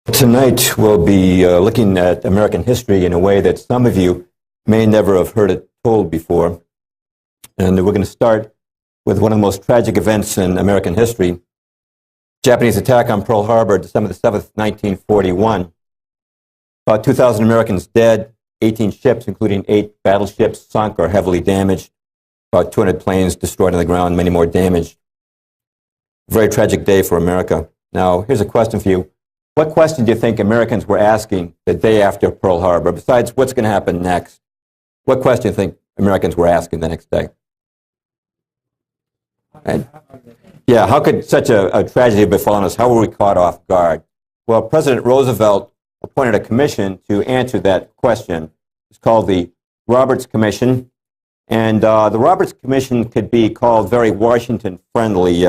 Tonight we'll be looking at American history in a way that some of you may never have heard it told before. And we're going to start with one of the most tragic events in American history, Japanese attack on Pearl Harbor, December the 7th, 1941. About 2,000 Americans dead, 18 ships, including 8 battleships, sunk or heavily damaged, about 200 planes destroyed on the ground, many more damaged. Very tragic day for America. Now, here's a question for you. What question do you think Americans were asking the day after Pearl Harbor, besides what's going to happen next? What question do you think Americans were asking the next day? And, yeah, how could such a tragedy have befallen us? How were we caught off guard? Well, President Roosevelt appointed a commission to answer that question. It's called the Roberts Commission. And the Roberts Commission could be called very Washington-friendly.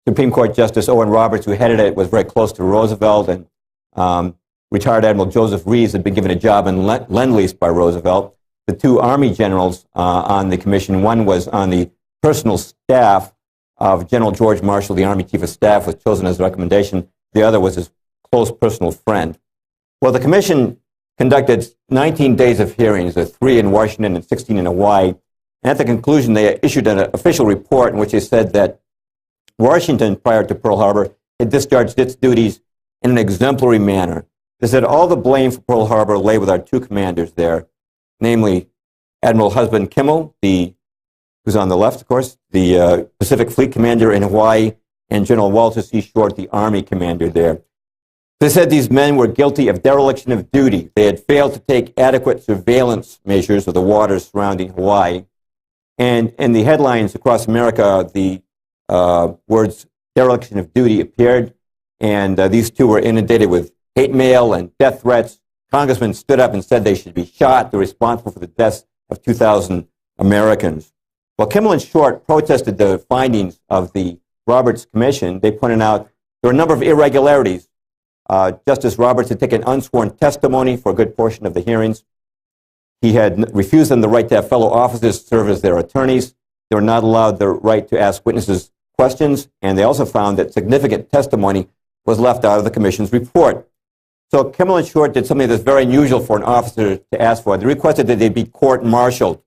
Supreme Court Justice Owen Roberts, who headed it, was very close to Roosevelt, and retired Admiral Joseph Reeves had been given a job in Lend-Lease by Roosevelt. The 2 Army generals on the commission, one was on the personal staff of General George Marshall, the Army Chief of Staff, was chosen as a recommendation. The other was his close personal friend. Well, the commission conducted 19 days of hearings, 3 in Washington and 16 in Hawaii. And at the conclusion, they issued an official report in which they said that Washington, prior to Pearl Harbor, had discharged its duties in an exemplary manner. They said all the blame for Pearl Harbor lay with our 2 commanders there, namely Admiral Husband Kimmel, who's on the left, of course, the Pacific Fleet commander in Hawaii, and General Walter C. Short, the Army commander there. They said these men were guilty of dereliction of duty. They had failed to take adequate surveillance measures of the waters surrounding Hawaii. And in the headlines across America, the words dereliction of duty appeared, and these 2 were inundated with hate mail and death threats. Congressmen stood up and said they should be shot. They're responsible for the deaths of 2,000 Americans. Well, Kimmel and Short protested the findings of the Roberts Commission. They pointed out there were a number of irregularities. Justice Roberts had taken unsworn testimony for a good portion of the hearings. He had refused them the right to have fellow officers serve as their attorneys. They were not allowed the right to ask witnesses questions, and they also found that significant testimony was left out of the commission's report. So Kimmel and Short did something that's very unusual for an officer to ask for. They requested that they be court-martialed.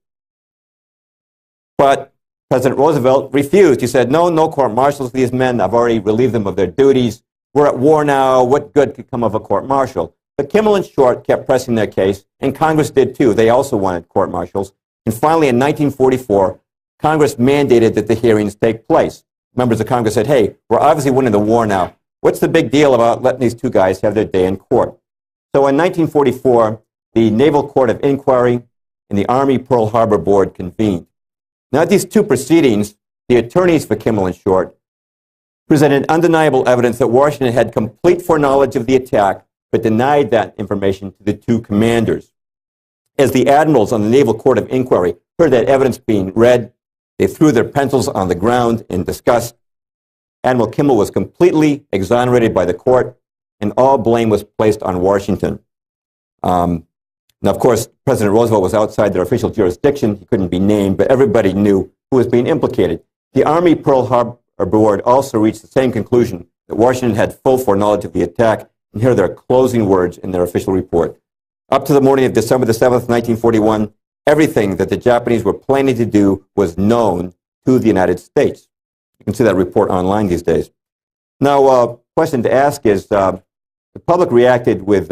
But President Roosevelt refused. He said, no court-martials for these men. I've already relieved them of their duties. We're at war now. What good could come of a court-martial? But Kimmel and Short kept pressing their case, and Congress did too. They also wanted court-martials. And finally, in 1944, Congress mandated that the hearings take place. Members of Congress said, hey, we're obviously winning the war now. What's the big deal about letting these 2 guys have their day in court? So in 1944, the Naval Court of Inquiry and the Army Pearl Harbor Board convened. Now, at these 2 proceedings, the attorneys for Kimmel and Short presented undeniable evidence that Washington had complete foreknowledge of the attack, but denied that information to the 2 commanders. As the admirals on the Naval Court of Inquiry heard that evidence being read, they threw their pencils on the ground in disgust. Admiral Kimmel was completely exonerated by the court, and all blame was placed on Washington. Now, of course, President Roosevelt was outside their official jurisdiction. He couldn't be named, but everybody knew who was being implicated. The Army Pearl Harbor Board also reached the same conclusion, that Washington had full foreknowledge of the attack, and here are their closing words in their official report. Up to the morning of December the 7th, 1941, everything that the Japanese were planning to do was known to the United States. You can see that report online these days. Now, question to ask is, the public reacted with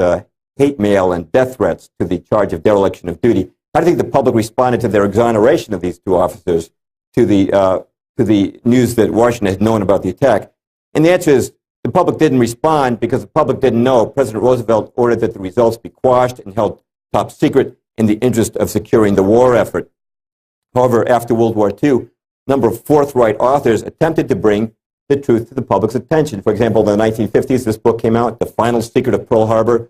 hate mail and death threats to the charge of dereliction of duty. How do you think the public responded to their exoneration of these 2 officers, to the news that Washington had known about the attack? And the answer is, the public didn't respond because the public didn't know. President Roosevelt ordered that the results be quashed and held top secret in the interest of securing the war effort. However, after World War II, a number of forthright authors attempted to bring the truth to the public's attention. For example, in the 1950s, this book came out, The Final Secret of Pearl Harbor,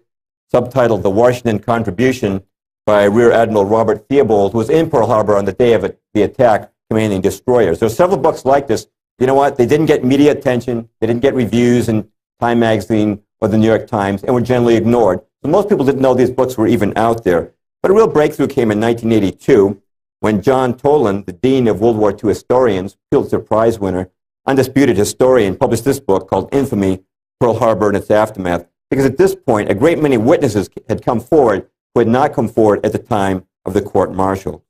subtitled The Washington Contribution by Rear Admiral Robert Theobald, who was in Pearl Harbor on the day of the attack, commanding destroyers. There are several books like this. You know what? They didn't get media attention. They didn't get reviews in Time Magazine or the New York Times, and were generally ignored. So most people didn't know these books were even out there. But a real breakthrough came in 1982 when John Toland, the Dean of World War II Historians, Pulitzer Prize winner, undisputed historian, published this book called Infamy, Pearl Harbor and its aftermath, because at this point, a great many witnesses had come forward who had not come forward at the time of the court-martial.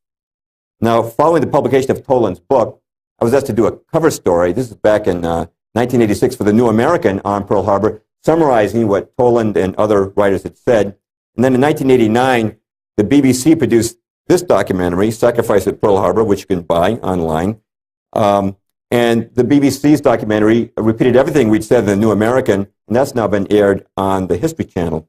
Now, following the publication of Toland's book, I was asked to do a cover story. This is back in 1986 for the New American on Pearl Harbor, summarizing what Toland and other writers had said. And then in 1989, the BBC produced this documentary, Sacrifice at Pearl Harbor, which you can buy online. And the BBC's documentary repeated everything we'd said in the New American, and that's now been aired on the History Channel.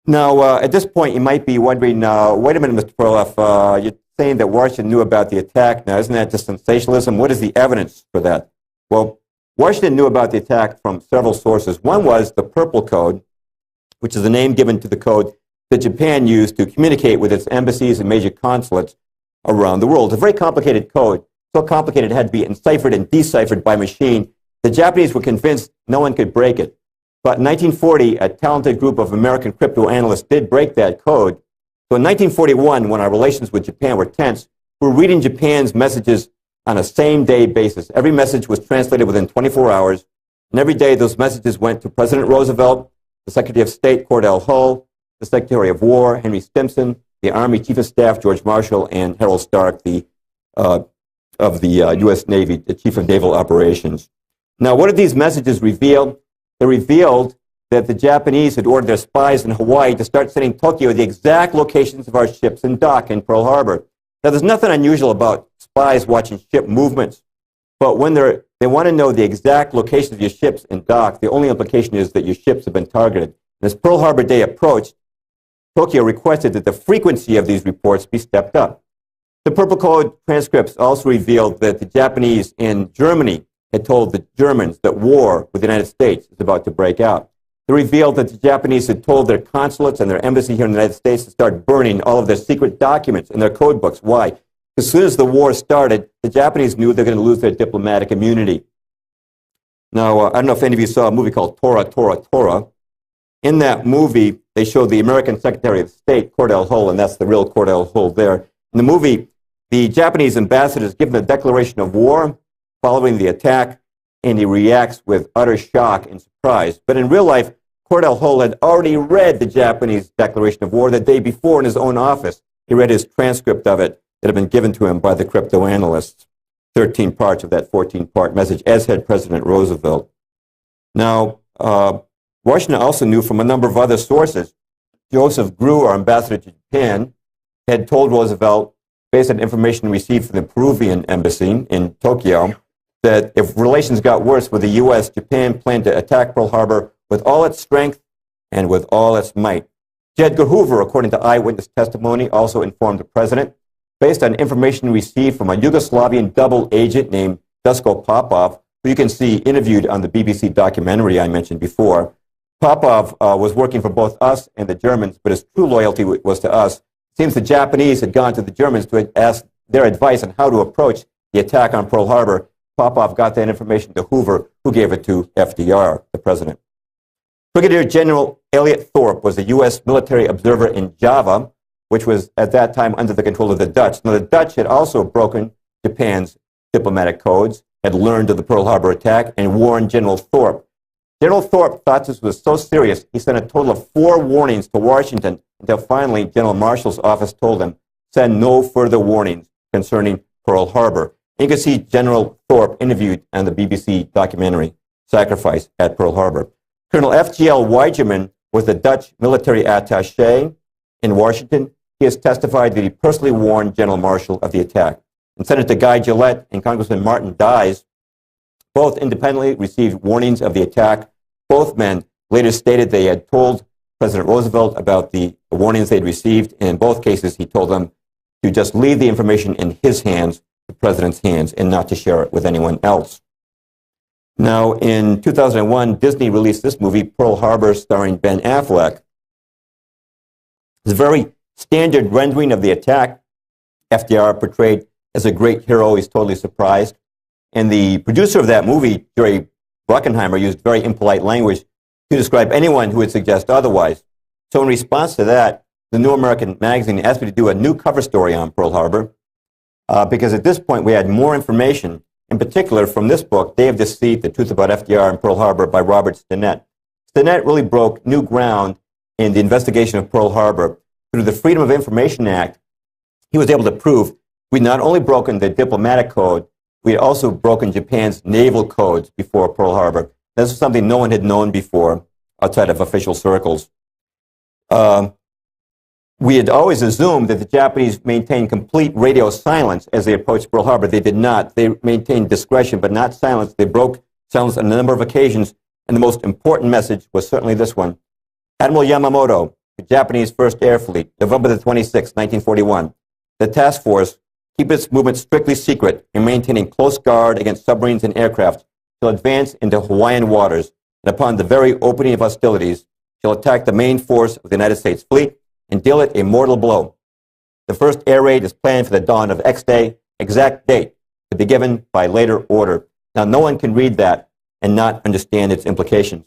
Now, at this point, you might be wondering, wait a minute, Mr. Perloff, you're saying that Washington knew about the attack. Now, isn't that just sensationalism? What is the evidence for that? Well, Washington knew about the attack from several sources. One was the Purple Code, which is the name given to the code that Japan used to communicate with its embassies and major consulates around the world. It's a very complicated code, so complicated it had to be enciphered and deciphered by machine. The Japanese were convinced no one could break it. But in 1940, a talented group of American crypto analysts did break that code. So in 1941, when our relations with Japan were tense, we were reading Japan's messages on a same-day basis. Every message was translated within 24 hours, and every day those messages went to President Roosevelt, the Secretary of State, Cordell Hull, the Secretary of War, Henry Stimson, the Army Chief of Staff, George Marshall, and Harold Stark, of the U.S. Navy, the Chief of Naval Operations. Now, what did these messages reveal? They revealed that the Japanese had ordered their spies in Hawaii to start sending Tokyo the exact locations of our ships in dock in Pearl Harbor. Now, there's nothing unusual about spies watching ship movements, but when they want to know the exact locations of your ships in dock, the only implication is that your ships have been targeted. And as Pearl Harbor Day approached, Tokyo requested that the frequency of these reports be stepped up. The Purple Code transcripts also revealed that the Japanese in Germany had told the Germans that war with the United States is about to break out. They revealed that the Japanese had told their consulates and their embassy here in the United States to start burning all of their secret documents and their code books. Why? As soon as the war started, the Japanese knew they were going to lose their diplomatic immunity. Now, I don't know if any of you saw a movie called Tora, Tora, Tora. In that movie, they showed the American Secretary of State, Cordell Hull, and that's the real Cordell Hull there. In the movie, the Japanese ambassador is given a declaration of war following the attack, and he reacts with utter shock and surprise. But in real life, Cordell Hull had already read the Japanese declaration of war the day before in his own office. He read his transcript of it that had been given to him by the crypto analysts, 13 parts of that 14-part message, as had President Roosevelt. Now, Washington also knew from a number of other sources. Joseph Grew, our ambassador to Japan, had told Roosevelt, based on information received from the Peruvian embassy in Tokyo, that if relations got worse with the U.S., Japan planned to attack Pearl Harbor with all its strength and with all its might. J. Edgar Hoover, according to eyewitness testimony, also informed the president, based on information received from a Yugoslavian double agent named Dusko Popov, who you can see interviewed on the BBC documentary I mentioned before. Popov was working for both us and the Germans, but his true loyalty was to us. It seems the Japanese had gone to the Germans to ask their advice on how to approach the attack on Pearl Harbor. Popov got that information to Hoover, who gave it to FDR, the president. Brigadier General Elliot Thorpe was a U.S. military observer in Java, which was at that time under the control of the Dutch. Now, the Dutch had also broken Japan's diplomatic codes, had learned of the Pearl Harbor attack, and warned General Thorpe. General Thorpe thought this was so serious, he sent a total of 4 warnings to Washington until finally General Marshall's office told him, send no further warnings concerning Pearl Harbor. And you can see General Thorpe interviewed on the BBC documentary, Sacrifice at Pearl Harbor. Colonel F.G.L. Weigerman was the Dutch military attaché in Washington. He has testified that he personally warned General Marshall of the attack. And Senator Guy Gillette and Congressman Martin Dies both independently received warnings of the attack. Both men later stated they had told President Roosevelt about the warnings they'd received, and in both cases he told them to just leave the information in his hands, the president's hands, and not to share it with anyone else. Now, in 2001, Disney released this movie, Pearl Harbor, starring Ben Affleck. It's a very standard rendering of the attack. FDR portrayed as a great hero. He's totally surprised. And the producer of that movie, Jerry Bruckheimer, used very impolite language to describe anyone who would suggest otherwise. So in response to that, the New American Magazine asked me to do a new cover story on Pearl Harbor because at this point we had more information in particular from this book, Day of Deceit, The Truth About FDR and Pearl Harbor by Robert Stinnett. Stinnett really broke new ground in the investigation of Pearl Harbor. Through the Freedom of Information Act, he was able to prove we'd not only broken the diplomatic code, we had also broken Japan's naval codes before Pearl Harbor. This is something no one had known before outside of official circles. We had always assumed that the Japanese maintained complete radio silence as they approached Pearl Harbor. They did not. They maintained discretion, but not silence. They broke silence on a number of occasions, and the most important message was certainly this one. Admiral Yamamoto, the Japanese First Air Fleet, November the 26th, 1941. The task force keep its movement strictly secret in maintaining close guard against submarines and aircraft shall advance into Hawaiian waters, and upon the very opening of hostilities shall attack the main force of the United States fleet and deal it a mortal blow. The first air raid is planned for the dawn of X Day. Exact date to be given by later order. Now, no one can read that and not understand its implications.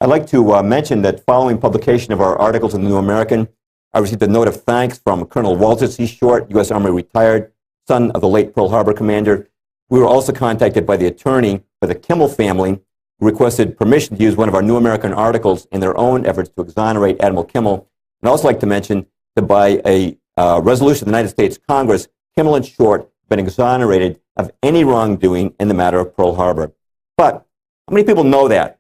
I'd like to mention that following publication of our articles in the New American, I received a note of thanks from Colonel Walter C. Short, U.S. Army retired, son of the late Pearl Harbor commander. We were also contacted by the attorney for the Kimmel family, who requested permission to use one of our New American articles in their own efforts to exonerate Admiral Kimmel. I'd also like to mention that by a resolution of the United States Congress, Kimmel and Short have been exonerated of any wrongdoing in the matter of Pearl Harbor. But how many people know that?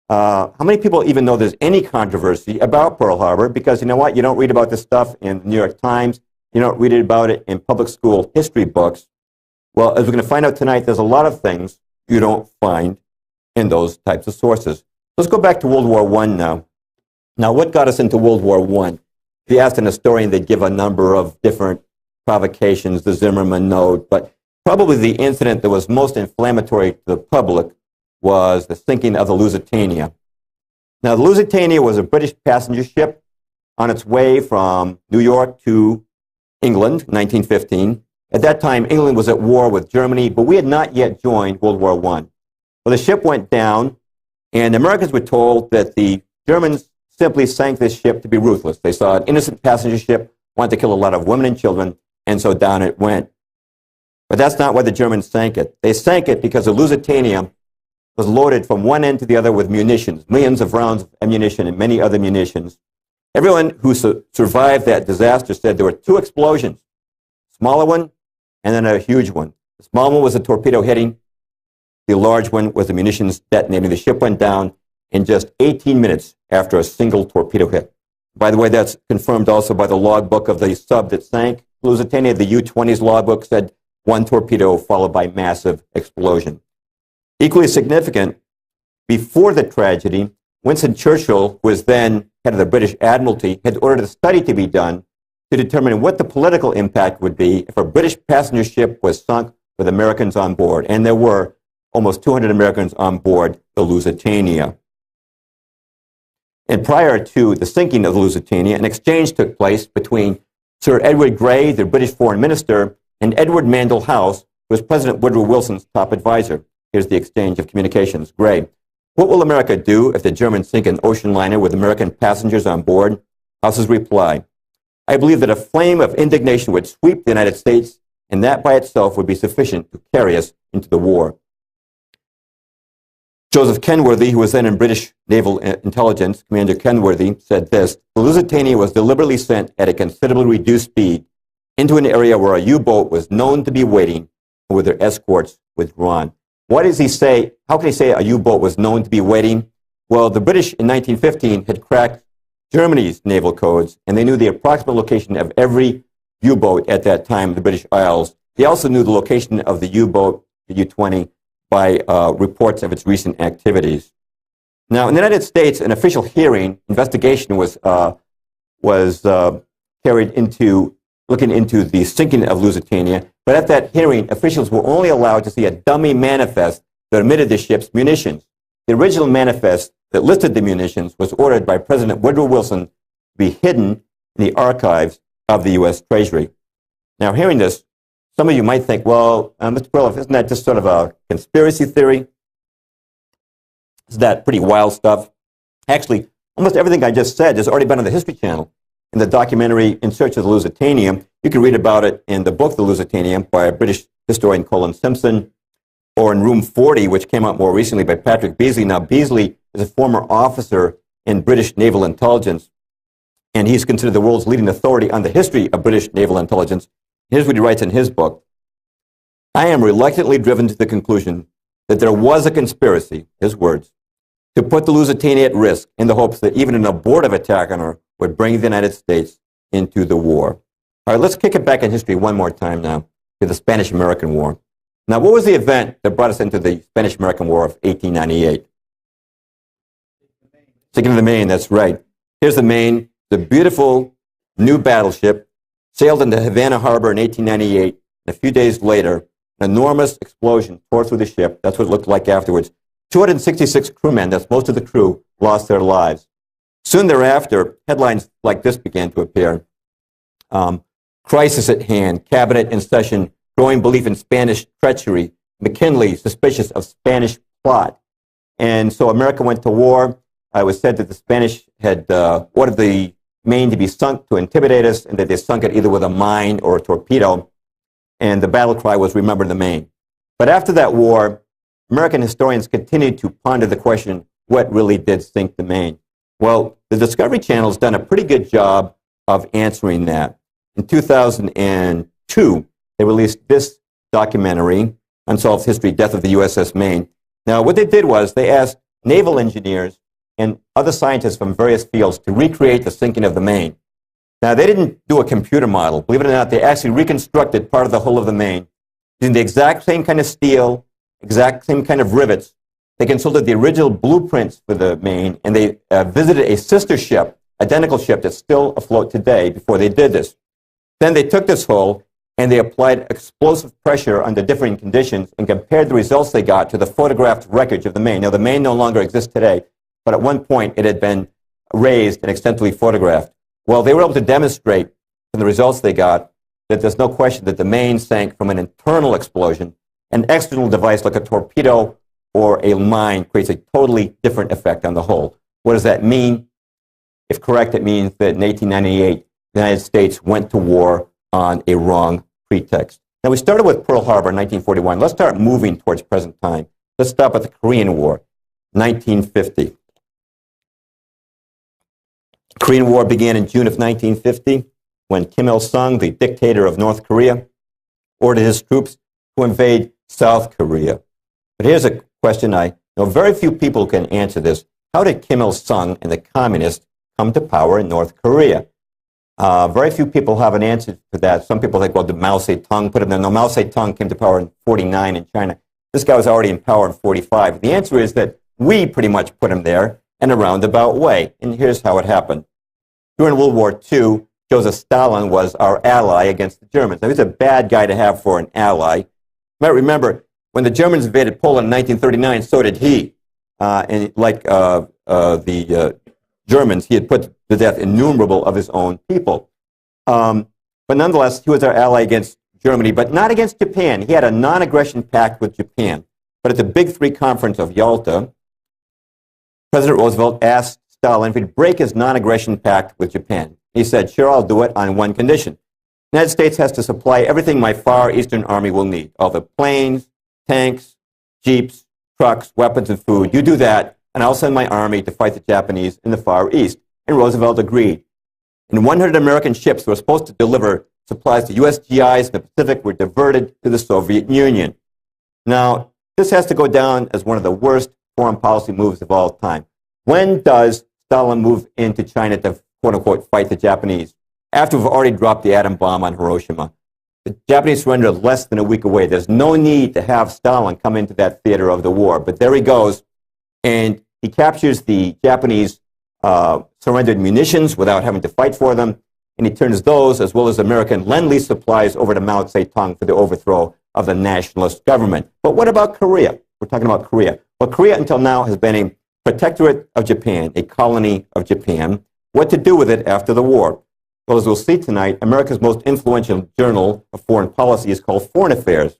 How many people even know there's any controversy about Pearl Harbor? Because you know what? You don't read about this stuff in the New York Times. You don't read about it in public school history books. Well, as we're going to find out tonight, there's a lot of things you don't find in those types of sources. Let's go back to World War I now. Now, what got us into World War I? If you asked an historian, they'd give a number of different provocations, the Zimmerman note, but probably the incident that was most inflammatory to the public was the sinking of the Lusitania. Now, the Lusitania was a British passenger ship on its way from New York to England, 1915. At that time, England was at war with Germany, but we had not yet joined World War I. Well, the ship went down, and the Americans were told that the Germans simply sank this ship to be ruthless. They saw an innocent passenger ship, wanted to kill a lot of women and children, and so down it went. But that's not why the Germans sank it. They sank it because the Lusitania was loaded from one end to the other with munitions, millions of rounds of ammunition and many other munitions. Everyone who survived that disaster said there were two explosions, a smaller one and then a huge one. The small one was a torpedo hitting. The large one was the munitions detonating. The ship went down in just 18 minutes after a single torpedo hit. By the way, that's confirmed also by the logbook of the sub that sank Lusitania. The U-20's logbook said one torpedo followed by massive explosion. Equally significant, before the tragedy, Winston Churchill, who was then head of the British Admiralty, had ordered a study to be done to determine what the political impact would be if a British passenger ship was sunk with Americans on board. And there were almost 200 Americans on board the Lusitania. And prior to the sinking of the Lusitania, an exchange took place between Sir Edward Grey, the British foreign minister, and Edward Mandell House, who was President Woodrow Wilson's top advisor. Here's the exchange of communications. Grey: what will America do if the Germans sink an ocean liner with American passengers on board? House's reply: I believe that a flame of indignation would sweep the United States, and that by itself would be sufficient to carry us into the war. Joseph Kenworthy, who was then in British Naval Intelligence, Commander Kenworthy, said this: the Lusitania was deliberately sent at a considerably reduced speed into an area where a U-boat was known to be waiting and with their escorts withdrawn. What does he say? How can he say a U-boat was known to be waiting? Well, the British in 1915 had cracked Germany's naval codes, and they knew the approximate location of every U-boat at that time in the British Isles. They also knew the location of the U-boat, the U-20, by reports of its recent activities. Now, in the United States, an official hearing, investigation was carried into looking into the sinking of Lusitania, but at that hearing, officials were only allowed to see a dummy manifest that omitted the ship's munitions. The original manifest that listed the munitions was ordered by President Woodrow Wilson to be hidden in the archives of the U.S. Treasury. Now, hearing this, some of you might think, well, Mr. Perloff, isn't that just sort of a conspiracy theory? Is that pretty wild stuff? Actually, almost everything I just said has already been on the History Channel. In the documentary In Search of the Lusitania, you can read about it in the book The Lusitania by a British historian, Colin Simpson. or in Room 40, which came out more recently by Patrick Beasley. Now, Beasley is a former officer in British naval intelligence, and he's considered the world's leading authority on the history of British naval intelligence. Here's what he writes in his book. I am reluctantly driven to the conclusion that there was a conspiracy, his words, to put the Lusitania at risk in the hopes that even an abortive attack on her would bring the United States into the war. All right, let's kick it back in history one more time now to the Spanish-American War. Now, what was the event that brought us into the Spanish-American War of 1898? Sinking of the Maine, that's right. Here's the Maine, the beautiful new battleship, sailed into Havana Harbor in 1898. And a few days later, an enormous explosion tore through the ship. That's what it looked like afterwards. 266 crewmen, that's most of the crew, lost their lives. Soon thereafter, headlines like this began to appear. Crisis at hand, cabinet in session, growing belief in Spanish treachery, McKinley suspicious of Spanish plot. And so America went to war. It was said that the Spanish had ordered the Maine to be sunk to intimidate us, and that they sunk it either with a mine or a torpedo. And the battle cry was, remember the Maine. But after that war, American historians continued to ponder the question, what really did sink the Maine? Well, the Discovery Channel has done a pretty good job of answering that. In 2002, they released this documentary, Unsolved History, Death of the USS Maine. Now, what they did was they asked naval engineers and other scientists from various fields to recreate the sinking of the Maine. Now, they didn't do a computer model. Believe it or not, they actually reconstructed part of the hull of the Maine using the exact same kind of steel, exact same kind of rivets. They consulted the original blueprints for the Maine, and they visited a sister ship, identical ship that's still afloat today before they did this. Then they took this hull and they applied explosive pressure under different conditions and compared the results they got to the photographed wreckage of the Maine. Now, the Maine no longer exists today, but at one point it had been raised and extensively photographed. Well, they were able to demonstrate from the results they got that there's no question that the Maine sank from an internal explosion. An external device like a torpedo or a mine creates a totally different effect on the hull. What does that mean? If correct, it means that in 1898, the United States went to war on a wrong pretext. Now, we started with Pearl Harbor in 1941. Let's start moving towards present time. Let's stop at the Korean War, 1950. The Korean War began in June of 1950 when Kim Il-sung, the dictator of North Korea, ordered his troops to invade South Korea. But here's a question I know very few people can answer this. How did Kim Il-sung and the communists come to power in North Korea? Very few people have an answer to that. Some people think, well, did Mao Zedong put him there? No, Mao Zedong came to power in 49 in China. This guy was already in power in 45. The answer is that we pretty much put him there in a roundabout way. And here's how it happened. During World War II, Joseph Stalin was our ally against the Germans. Now, he's a bad guy to have for an ally. You might remember, when the Germans invaded Poland in 1939, so did he. And like the Germans, he had put to death innumerable of his own people. But nonetheless, he was our ally against Germany, but not against Japan. He had a non-aggression pact with Japan. But at the Big Three Conference of Yalta, President Roosevelt asked Stalin if he'd break his non-aggression pact with Japan. He said, sure, I'll do it on one condition. The United States has to supply everything my Far Eastern Army will need. All the planes, tanks, jeeps, trucks, weapons, and food. You do that, and I'll send my army to fight the Japanese in the Far East. And Roosevelt agreed. And 100 American ships that were supposed to deliver supplies to USGIs in the Pacific were diverted to the Soviet Union. Now, this has to go down as one of the worst foreign policy moves of all time. When does Stalin move into China to, quote-unquote, fight the Japanese? After we've already dropped the atom bomb on Hiroshima. The Japanese surrender less than a week away. There's no need to have Stalin come into that theater of the war. But there he goes, and he captures the Japanese surrendered munitions without having to fight for them, and he turns those, as well as American Lend-Lease supplies, over to Mao Zedong for the overthrow of the nationalist government. But what about Korea? We're talking about Korea. Well, Korea until now has been a protectorate of Japan, a colony of Japan. What to do with it after the war? Well, as we'll see tonight, America's most influential journal of foreign policy is called Foreign Affairs.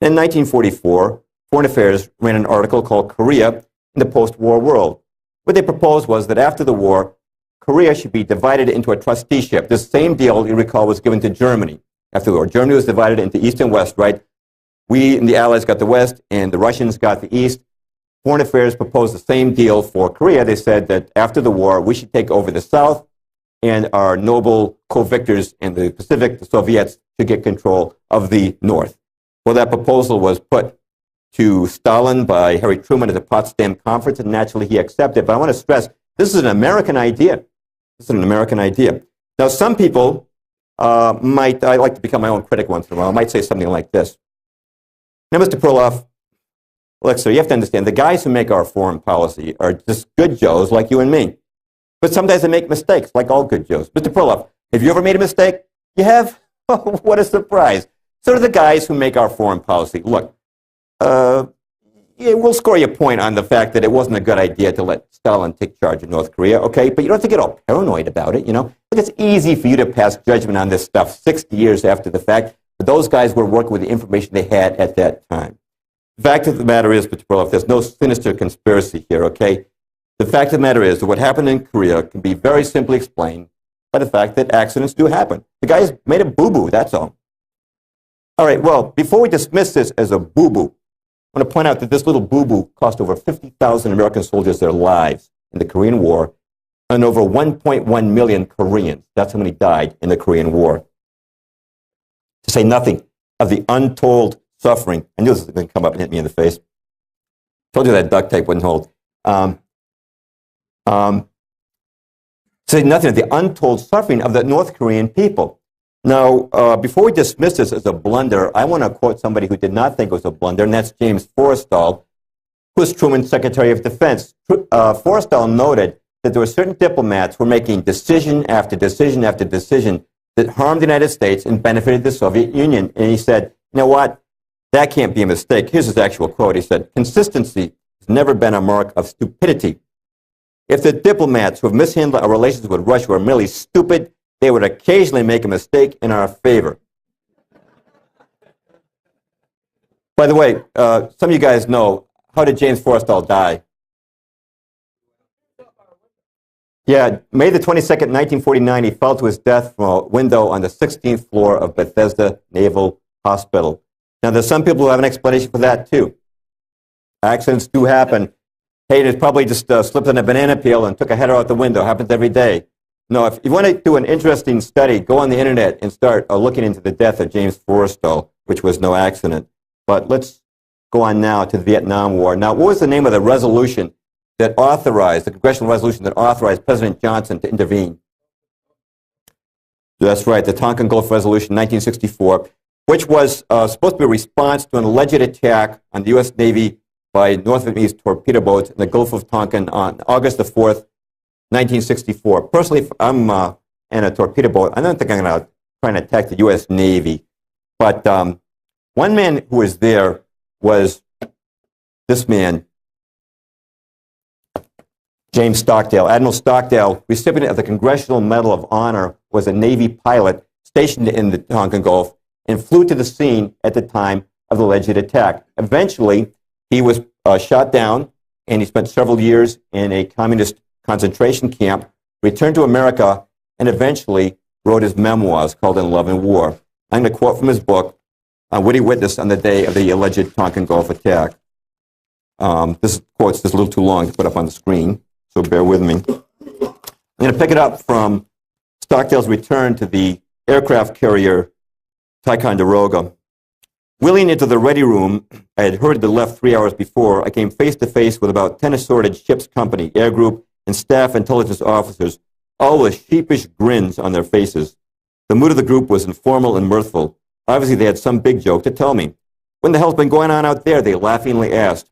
In 1944, Foreign Affairs ran an article called Korea in the Post-War World. What they proposed was that after the war, Korea should be divided into a trusteeship. This same deal, you recall, was given to Germany after the war. Germany was divided into East and West, right? We and the Allies got the West, and the Russians got the East. Foreign Affairs proposed the same deal for Korea. They said that after the war, we should take over the South, and our noble co-victors in the Pacific, the Soviets, should get control of the North. Well, that proposal was put to Stalin by Harry Truman at the Potsdam Conference, and naturally he accepted. But I want to stress, this is an American idea. This is an American idea. Now, some people I like to become my own critic once in a while, might say something like this. Now, Mr. Perloff, look, sir, you have to understand, the guys who make our foreign policy are just good Joes like you and me. But sometimes they make mistakes, like all good Joes. Mr. Perloff, have you ever made a mistake? You have? Oh, what a surprise. So do the guys who make our foreign policy. Look, yeah, we'll score you a point on the fact that it wasn't a good idea to let Stalin take charge of North Korea, okay? But you don't have to get all paranoid about it, you know? Look, it's easy for you to pass judgment on this stuff 60 years after the fact, but those guys were working with the information they had at that time. The fact of the matter is, Mr. Perloff, there's no sinister conspiracy here, okay? The fact of the matter is that what happened in Korea can be very simply explained by the fact that accidents do happen. The guys made a boo-boo, that's all. All right, well, before we dismiss this as a boo-boo, I want to point out that this little boo-boo cost over 50,000 American soldiers their lives in the Korean War, and over 1.1 million Koreans. That's how many died in the Korean War. To say nothing of the untold suffering. I knew this was going to come up and hit me in the face. Told you that duct tape wouldn't hold. Say nothing of the untold suffering of the North Korean people. Now, before we dismiss this as a blunder, I want to quote somebody who did not think it was a blunder, and that's James Forrestal, who was Truman's Secretary of Defense. Forrestal noted that there were certain diplomats who were making decision after decision after decision that harmed the United States and benefited the Soviet Union. And he said, you know what? That can't be a mistake. Here's his actual quote. He said, consistency has never been a mark of stupidity. If the diplomats who have mishandled our relations with Russia were merely stupid, they would occasionally make a mistake in our favor. By the way, some of you guys know, how did James Forrestal die? Yeah, May the 22nd, 1949, he fell to his death from a window on the 16th floor of Bethesda Naval Hospital. Now, there's some people who have an explanation for that, too. Accidents do happen. Hey, it probably just slipped on a banana peel and took a header out the window. Happens every day. No, if you want to do an interesting study, go on the internet and start looking into the death of James Forrestal, which was no accident. But let's go on now to the Vietnam War. Now, what was the name of the resolution that authorized, the congressional resolution that authorized President Johnson to intervene? That's right, the Tonkin Gulf Resolution, 1964, which was supposed to be a response to an alleged attack on the U.S. Navy by North Vietnamese torpedo boats in the Gulf of Tonkin on August the 4th, 1964. Personally, I'm in a torpedo boat. I don't think I'm going to try and attack the U.S. Navy. But one man who was there was this man, James Stockdale. Admiral Stockdale, recipient of the Congressional Medal of Honor, was a Navy pilot stationed in the Tonkin Gulf and flew to the scene at the time of the alleged attack. Eventually, he was shot down, and he spent several years in a communist concentration camp, returned to America, and eventually wrote his memoirs called In Love and War. I'm going to quote from his book, what he witnessed on the day of the alleged Tonkin Gulf attack. This quote's just a little too long to put up on the screen, so bear with me. I'm going to pick it up from Stockdale's return to the aircraft carrier Ticonderoga. Wheeling into the ready room, I had hurriedly left 3 hours before. I came face to face with about 10 assorted ship's company, air group, and staff intelligence officers, all with sheepish grins on their faces. The mood of the group was informal and mirthful. Obviously, they had some big joke to tell me. What the hell's been going on out there? They laughingly asked.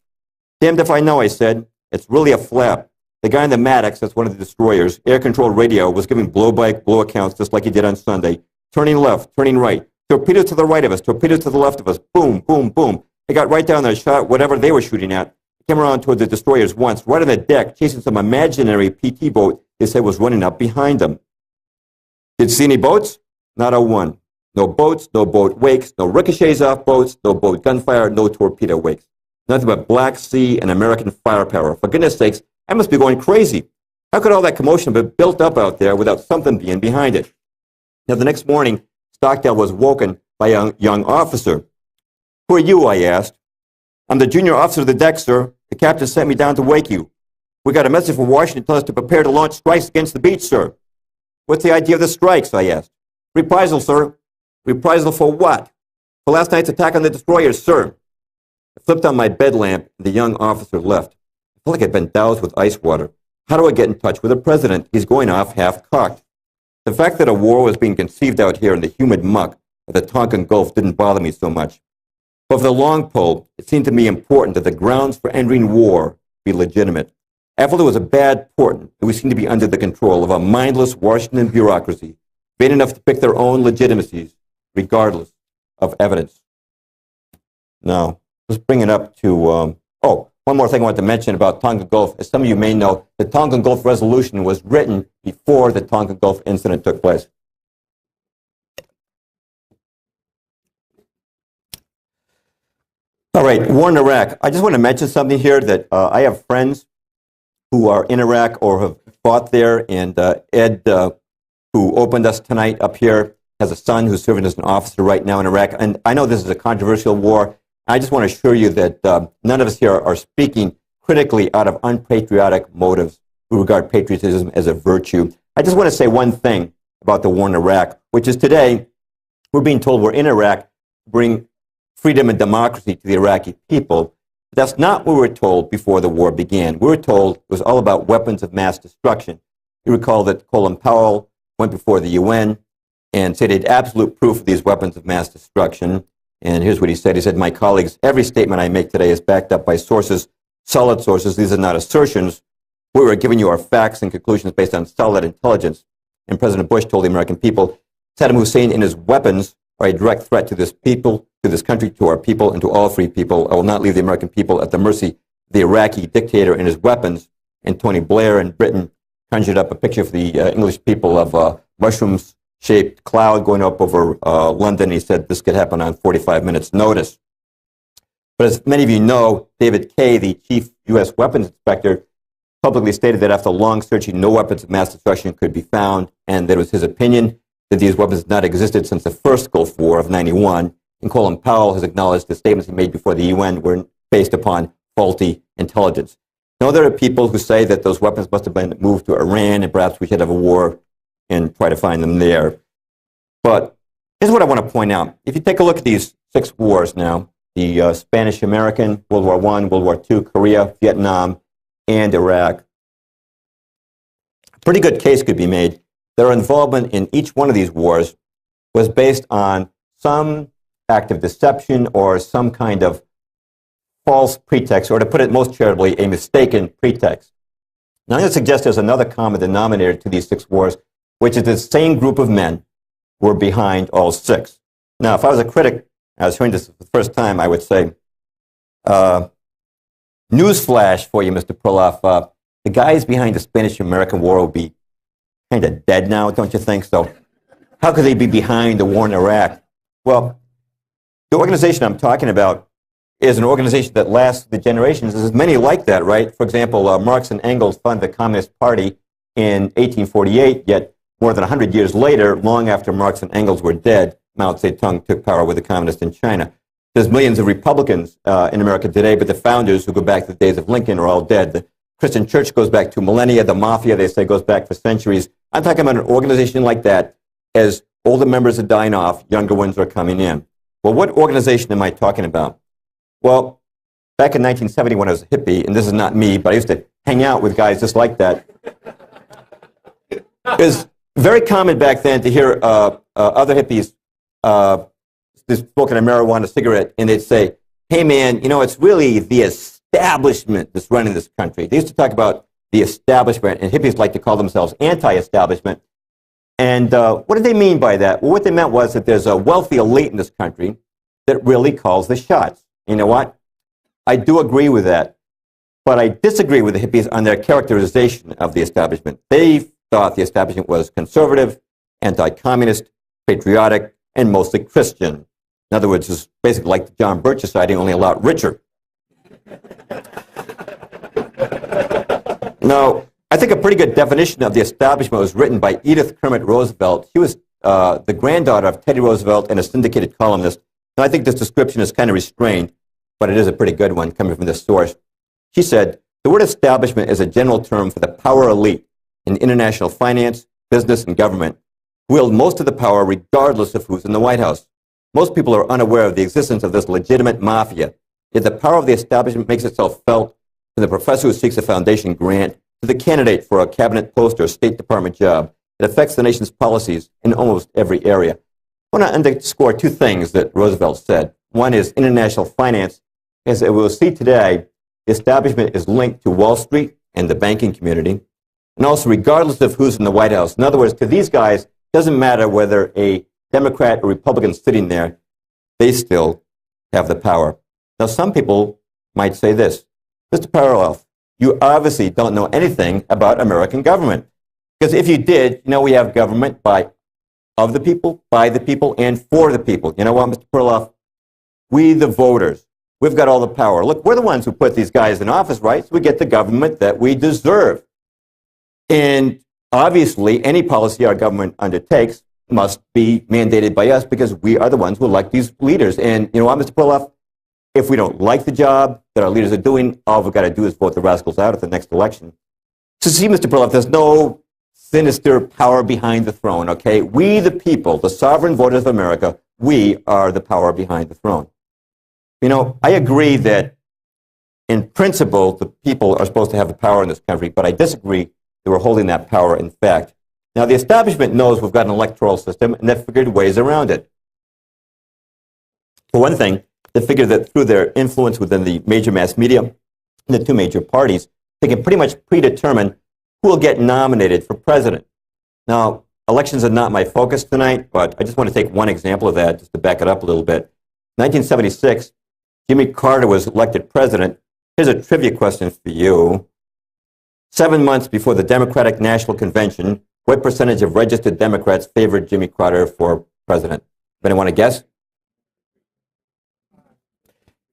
Damned if I know, I said. It's really a flap. The guy in the Maddox, that's one of the destroyers, air-controlled radio, was giving blow-by-blow accounts just like he did on Sunday. Turning left, turning right. Torpedoes to the right of us, torpedoes to the left of us. Boom, boom, boom. They got right down there, shot whatever they were shooting at. Came around toward the destroyers once, right on the deck, chasing some imaginary PT boat they said was running up behind them. Did you see any boats? Not a one. No boats, no boat wakes, no ricochets off boats, no boat gunfire, no torpedo wakes. Nothing but Black Sea and American firepower. For goodness sakes, I must be going crazy. How could all that commotion be built up out there without something being behind it? Now, the next morning, Stockdale was woken by a young officer Who are you, I asked. I'm the junior officer of the deck, sir. The captain sent me down to wake you. We got a message from Washington telling us to prepare to launch strikes against the beach, sir. What's the idea of the strikes, I asked. Reprisal, sir. Reprisal for what? For last night's attack on the destroyers, sir. I flipped on my bed lamp, and the young officer left. I felt like I'd been doused with ice water. How do I get in touch with the president? He's going off half-cocked. The fact that a war was being conceived out here in the humid muck of the Tonkin Gulf didn't bother me so much. But for the long pole, it seemed to me important that the grounds for entering war be legitimate. After there was a bad port, we seemed to be under the control of a mindless Washington bureaucracy, vain enough to pick their own legitimacies, regardless of evidence. Now, let's bring it up to, one more thing I want to mention about Tonkin Gulf. As some of you may know, the Tonkin Gulf Resolution was written before the Tonkin Gulf incident took place. All right, war in Iraq. I just want to mention something here that I have friends who are in Iraq or have fought there, and Ed, who opened us tonight up here, has a son who's serving as an officer right now in Iraq. And I know this is a controversial war. I just want to assure you that none of us here are speaking critically out of unpatriotic motives. We regard patriotism as a virtue. I just want to say one thing about the war in Iraq, which is today we're being told we're in Iraq to bring freedom and democracy to the Iraqi people. But that's not what we were told before the war began. We were told it was all about weapons of mass destruction. You recall that Colin Powell went before the UN and said he had absolute proof of these weapons of mass destruction. And here's what he said. He said, my colleagues, every statement I make today is backed up by sources, solid sources. These are not assertions. We were giving you our facts and conclusions based on solid intelligence. And President Bush told the American people, Saddam Hussein and his weapons are a direct threat to this people, to this country, to our people, and to all free people. I will not leave the American people at the mercy of the Iraqi dictator and his weapons. And Tony Blair in Britain conjured up a picture for the English people of a mushroom-shaped cloud going up over London. He said this could happen on 45 minutes' notice. But as many of you know, David Kay, the chief U.S. weapons inspector, publicly stated that after long searching, no weapons of mass destruction could be found, and that it was his opinion that these weapons had not existed since the first Gulf War of '91. And Colin Powell has acknowledged the statements he made before the UN were based upon faulty intelligence. Now, there are people who say that those weapons must have been moved to Iran, and perhaps we should have a war and try to find them there. But here's what I want to point out. If you take a look at these 6 wars now, the Spanish-American, World War I, World War II, Korea, Vietnam, and Iraq, a pretty good case could be made. Their involvement in each one of these wars was based on some act of deception or some kind of false pretext, or to put it most charitably, a mistaken pretext. Now, I'm going to suggest there's another common denominator to these 6 wars, which is the same group of men were behind all 6. Now, if I was a critic, I was hearing this for the first time, I would say, newsflash for you, Mr. Perloff, the guys behind the Spanish-American War will be kind of dead now, don't you think? So how could they be behind the war in Iraq? Well, the organization I'm talking about is an organization that lasts the generations. There's many like that, right? For example, Marx and Engels funded the Communist Party in 1848, yet more than 100 years later, long after Marx and Engels were dead, Mao Zedong took power with the communists in China. There's millions of Republicans in America today, but the founders who go back to the days of Lincoln are all dead. The Christian church goes back to millennia. The mafia, they say, goes back for centuries. I'm talking about an organization like that. As older members are dying off, younger ones are coming in. Well, what organization am I talking about? Well, back in 1970 when I was a hippie, and this is not me, but I used to hang out with guys just like that. It was very common back then to hear other hippies smoking a marijuana cigarette, and they'd say, hey man, you know, it's really the establishment that's running this country. They used to talk about the establishment, and hippies like to call themselves anti-establishment. And what did they mean by that? Well, what they meant was that there's a wealthy elite in this country that really calls the shots. You know what? I do agree with that, but I disagree with the hippies on their characterization of the establishment. They thought the establishment was conservative, anti-communist, patriotic, and mostly Christian. In other words, it's basically like the John Birch Society, only a lot richer. Now, I think a pretty good definition of the establishment was written by Edith Kermit Roosevelt. She was the granddaughter of Teddy Roosevelt and a syndicated columnist. Now, I think this description is kind of restrained, but it is a pretty good one coming from this source. She said, the word establishment is a general term for the power elite in international finance, business, and government, who wield most of the power regardless of who's in the White House. Most people are unaware of the existence of this legitimate mafia, yet the power of the establishment makes itself felt from the professor who seeks a foundation grant to the candidate for a cabinet post or a State Department job. It affects the nation's policies in almost every area. I want to underscore two things that Roosevelt said. One is international finance. As we will see today, the establishment is linked to Wall Street and the banking community, and also regardless of who's in the White House. In other words, to these guys, it doesn't matter whether a Democrat or Republican is sitting there, they still have the power. Now, some people might say this, Mr. Perloff, you obviously don't know anything about American government. Because if you did, you know we have government of the people, by the people, and for the people. You know what, Mr. Perloff? We, the voters, we've got all the power. Look, we're the ones who put these guys in office, right? So we get the government that we deserve. And obviously, any policy our government undertakes must be mandated by us because we are the ones who elect these leaders. And you know what, Mr. Perloff? If we don't like the job that our leaders are doing, all we've got to do is vote the rascals out at the next election. So see, Mr. Perloff, there's no sinister power behind the throne, okay? We, the people, the sovereign voters of America, we are the power behind the throne. You know, I agree that in principle, the people are supposed to have the power in this country, but I disagree that we're holding that power in fact. Now, the establishment knows we've got an electoral system, and they've figured ways around it. For one thing, they figure that through their influence within the major mass media and the two major parties, they can pretty much predetermine who will get nominated for president. Now, elections are not my focus tonight, but I just want to take one example of that just to back it up a little bit. 1976, Jimmy Carter was elected president. Here's a trivia question for you. 7 months before the Democratic National Convention, what percentage of registered Democrats favored Jimmy Carter for president? Anyone want to guess?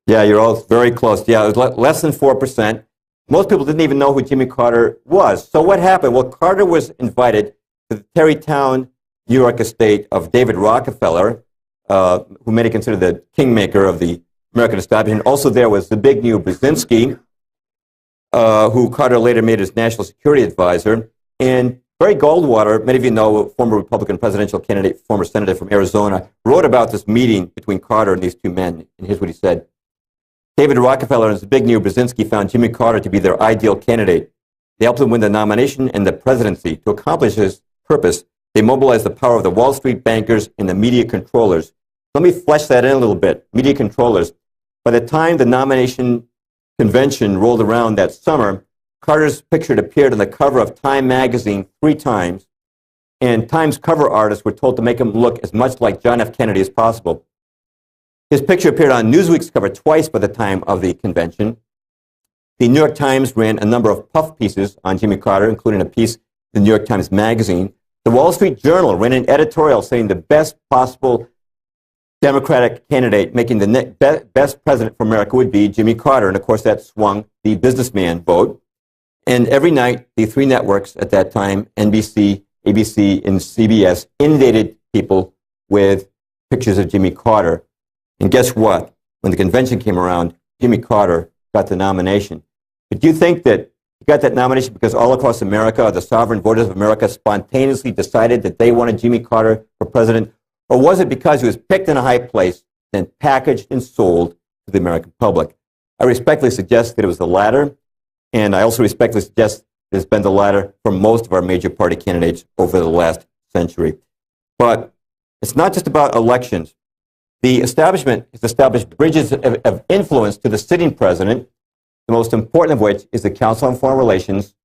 Yeah, you're all very close. Yeah, it was less than 4%. Most people didn't even know who Jimmy Carter was. So what happened? Well, Carter was invited to the Tarrytown, New York estate of David Rockefeller, who many consider the kingmaker of the American establishment. Also there was the big new Brzezinski, who Carter later made his national security advisor. And Barry Goldwater, many of you know, former Republican presidential candidate, former senator from Arizona, wrote about this meeting between Carter and these two men. And here's what he said. David Rockefeller and Zbigniew Brzezinski found Jimmy Carter to be their ideal candidate. They helped him win the nomination and the presidency. To accomplish his purpose, they mobilized the power of the Wall Street bankers and the media controllers. Let me flesh that in a little bit. Media controllers. By the time the nomination convention rolled around that summer, Carter's picture had appeared on the cover of Time magazine 3 times, and Time's cover artists were told to make him look as much like John F. Kennedy as possible. His picture appeared on Newsweek's cover twice by the time of the convention. The New York Times ran a number of puff pieces on Jimmy Carter, including a piece in the New York Times Magazine. The Wall Street Journal ran an editorial saying the best possible Democratic candidate making the best president for America would be Jimmy Carter. And of course, that swung the businessman vote. And every night, the 3 networks at that time, NBC, ABC, and CBS, inundated people with pictures of Jimmy Carter. And guess what? When the convention came around, Jimmy Carter got the nomination. But do you think that he got that nomination because all across America, the sovereign voters of America spontaneously decided that they wanted Jimmy Carter for president? Or was it because he was picked in a high place and packaged and sold to the American public? I respectfully suggest that it was the latter, and I also respectfully suggest that it's been the latter for most of our major party candidates over the last century. But it's not just about elections. The establishment has established bridges of influence to the sitting president, the most important of which is the Council on Foreign Relations,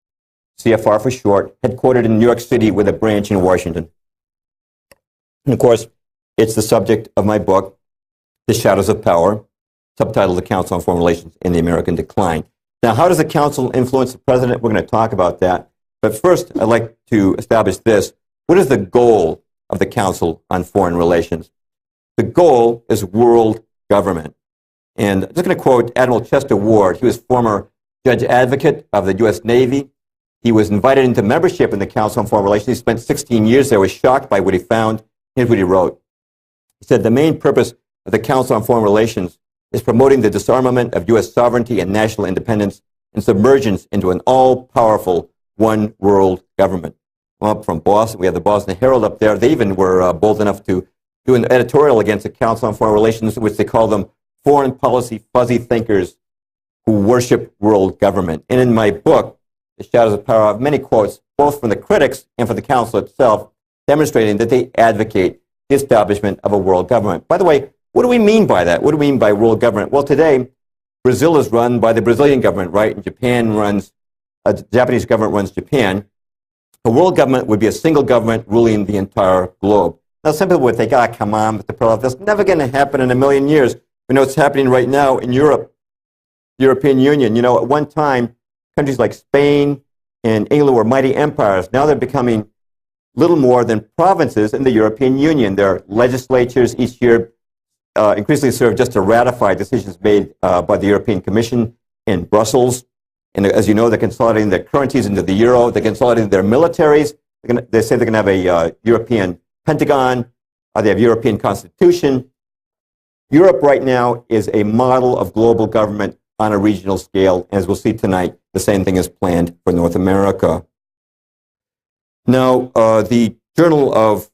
CFR for short, headquartered in New York City with a branch in Washington. And of course, it's the subject of my book, The Shadows of Power, subtitled The Council on Foreign Relations in the American Decline. Now, how does the council influence the president? We're going to talk about that. But first, I'd like to establish this. What is the goal of the Council on Foreign Relations? The goal is world government. And I'm just going to quote Admiral Chester Ward. He was former judge advocate of the U.S. Navy. He was invited into membership in the Council on Foreign Relations. He spent 16 years there, was shocked by what he found. Here's what he wrote. He said, the main purpose of the Council on Foreign Relations is promoting the disarmament of U.S. sovereignty and national independence and submergence into an all-powerful one world government. Well, from Boston, we have the Boston Herald up there. They even were bold enough to do an editorial against the Council on Foreign Relations, which they call them foreign policy fuzzy thinkers who worship world government. And in my book, The Shadows of Power, I have many quotes, both from the critics and from the Council itself, demonstrating that they advocate the establishment of a world government. By the way, what do we mean by that? What do we mean by world government? Well, today, Brazil is run by the Brazilian government, right? And Japan runs, the Japanese government runs Japan. A world government would be a single government ruling the entire globe. Now, some people would think, come on, Mr. Perloff, that's never going to happen in a million years. We know it's happening right now in Europe, European Union. You know, at one time, countries like Spain and England were mighty empires. Now they're becoming little more than provinces in the European Union. Their legislatures each year increasingly serve just to ratify decisions made by the European Commission in Brussels. And as you know, they're consolidating their currencies into the euro. They're consolidating their militaries. They say they're going to have a European Pentagon. They have European Constitution. Europe right now is a model of global government on a regional scale. As we'll see tonight, the same thing is planned for North America. Now, the Journal of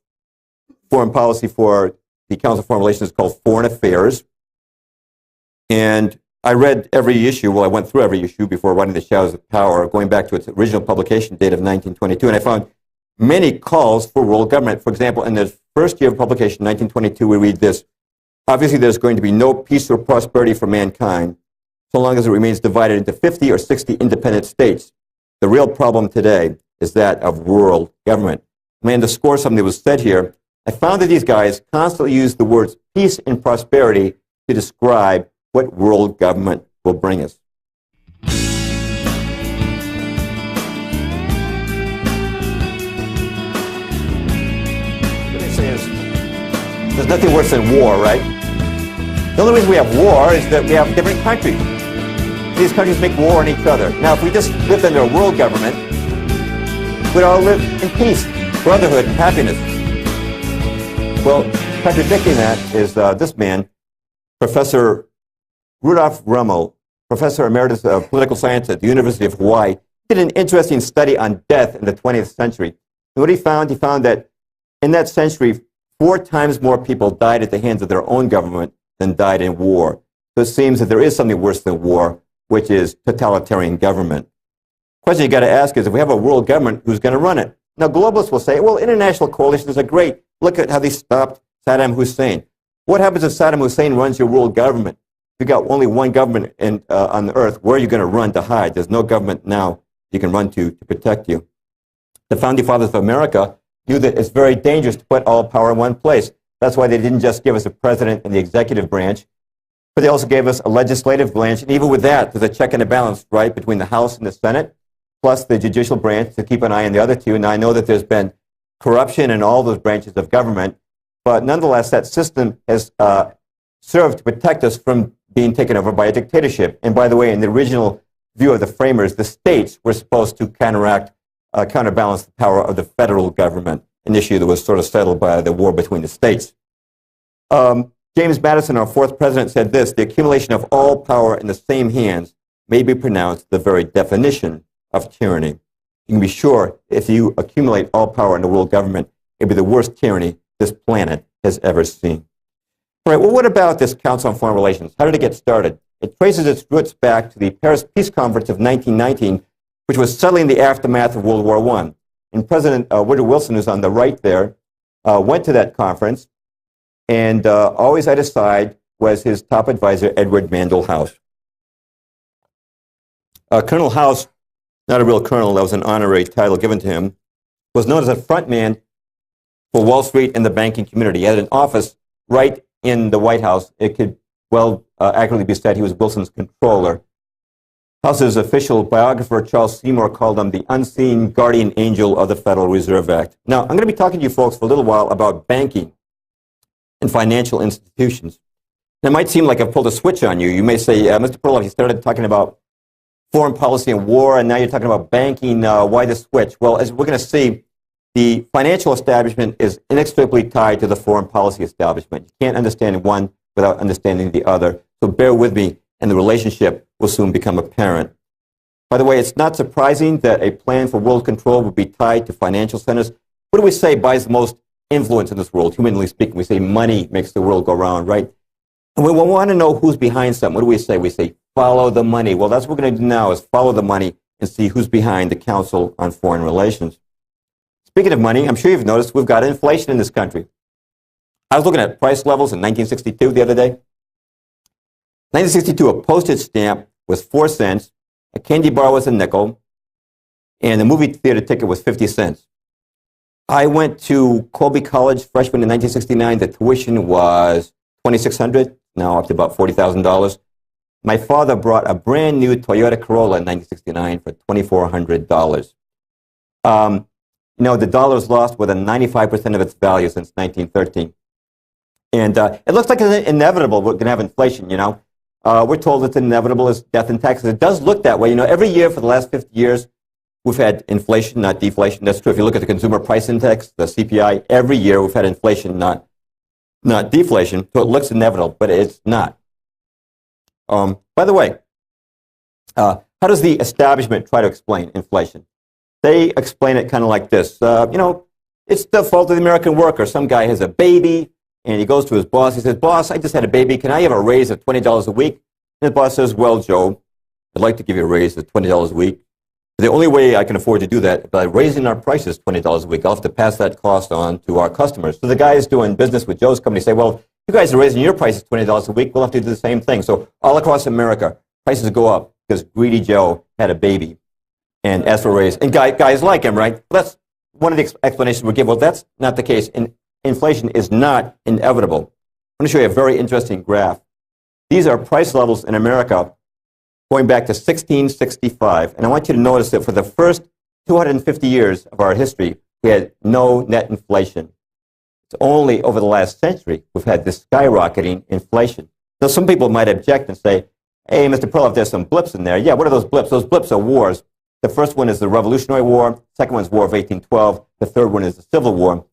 Foreign Policy for the Council of Foreign Relations is called Foreign Affairs. And I read every issue, well, I went through every issue before writing The Shadows of Power, going back to its original publication date of 1922, and I found many calls for world government. For example, in the first year of publication, 1922, we read this: obviously, there's going to be no peace or prosperity for mankind so long as it remains divided into 50 or 60 independent states. The real problem today is that of world government. Let me underscore something that was said here. I found that these guys constantly use the words peace and prosperity to describe what world government will bring us. What they say is, there's nothing worse than war, right? The only reason we have war is that we have different countries. These countries make war on each other. Now, if we just lived under a world government, we'd all live in peace, brotherhood, and happiness. Well, contradicting that is this man, Professor Rudolf Rummel, Professor Emeritus of Political Science at the University of Hawaii, did an interesting study on death in the 20th century. And what he found that in that century, 4 times more people died at the hands of their own government than died in war. So it seems that there is something worse than war, which is totalitarian government. The question you got to ask is, if we have a world government, who's going to run it? Now, globalists will say, well, international coalitions are great. Look at how they stopped Saddam Hussein. What happens if Saddam Hussein runs your world government? If you've got only one government on the earth, where are you going to run to hide? There's no government now you can run to protect you. The Founding Fathers of America knew that it's very dangerous to put all power in one place. That's why they didn't just give us a president and the executive branch, but they also gave us a legislative branch. And even with that, there's a check and a balance, right, between the House and the Senate, plus the judicial branch to keep an eye on the other two. And I know that there's been corruption in all those branches of government, but nonetheless, that system has served to protect us from being taken over by a dictatorship. And by the way, in the original view of the framers, the states were supposed to counterbalance the power of the federal government, an issue that was sort of settled by the war between the states. James Madison, our 4th president, said this: the accumulation of all power in the same hands may be pronounced the very definition of tyranny. You can be sure if you accumulate all power in the world government, it'll be the worst tyranny this planet has ever seen. All right, well, what about this Council on Foreign Relations? How did it get started? It traces its roots back to the Paris Peace Conference of 1919, which was settling the aftermath of World War I. And President Woodrow Wilson, who's on the right there, went to that conference, and always at his side was his top advisor, Edward Mandell House. Colonel House, not a real colonel, that was an honorary title given to him, was known as a front man for Wall Street and the banking community. He had an office right in the White House. It could well accurately be said he was Wilson's controller. House's official biographer, Charles Seymour, called him the unseen guardian angel of the Federal Reserve Act. Now, I'm going to be talking to you folks for a little while about banking and financial institutions. It might seem like I've pulled a switch on you. You may say, Mr. Perloff, you started talking about foreign policy and war, and now you're talking about banking. Why the switch? Well, as we're going to see, the financial establishment is inextricably tied to the foreign policy establishment. You can't understand one without understanding the other. So bear with me, and the relationship will soon become apparent. By the way, it's not surprising that a plan for world control would be tied to financial centers. What do we say buys the most influence in this world? Humanly speaking, we say money makes the world go round, right? And we want to know who's behind something. What do we say? We say follow the money. Well, that's what we're going to do now, is follow the money and see who's behind the Council on Foreign Relations. Speaking of money, I'm sure you've noticed we've got inflation in this country. I was looking at price levels in 1962 the other day. 1962, a postage stamp was 4 cents, a candy bar was a nickel, and a movie theater ticket was 50 cents. I went to Colby College freshman in 1969. The tuition was $2,600, now up to about $40,000. My father brought a brand new Toyota Corolla in 1969 for $2,400. You know, the dollar's lost more than 95% of its value since 1913. And it looks like it's inevitable we're going to have inflation, you know. We're told it's inevitable as death and taxes. It does look that way. You know, every year for the last 50 years, we've had inflation, not deflation. That's true. If you look at the Consumer Price Index, the CPI, every year we've had inflation, not deflation. So it looks inevitable, but it's not. By the way, how does the establishment try to explain inflation? They explain it kind of like this. You know, it's the fault of the American worker. Some guy has a baby, and he goes to his boss. He says, "Boss, I just had a baby. Can I have a raise of $20 a week?" And the boss says, "Well, Joe, I'd like to give you a raise of $20 a week. The only way I can afford to do that is by raising our prices $20 a week. I'll have to pass that cost on to our customers." So the guys doing business with Joe's company say, "Well, you guys are raising your prices $20 a week. We'll have to do the same thing." So all across America, prices go up because greedy Joe had a baby and asked for a raise. And guys like him, right? Well, that's one of the explanations we give. Well, that's not the case. Inflation is not inevitable. I'm going to show you a very interesting graph. These are price levels in America going back to 1665. And I want you to notice that for the first 250 years of our history, we had no net inflation. It's only over the last century we've had this skyrocketing inflation. Now, some people might object and say, "Hey, Mr. Perloff, there's some blips in there." Yeah, what are those blips? Those blips are wars. The first one is the Revolutionary War. The second one is War of 1812. The third one is the Civil War.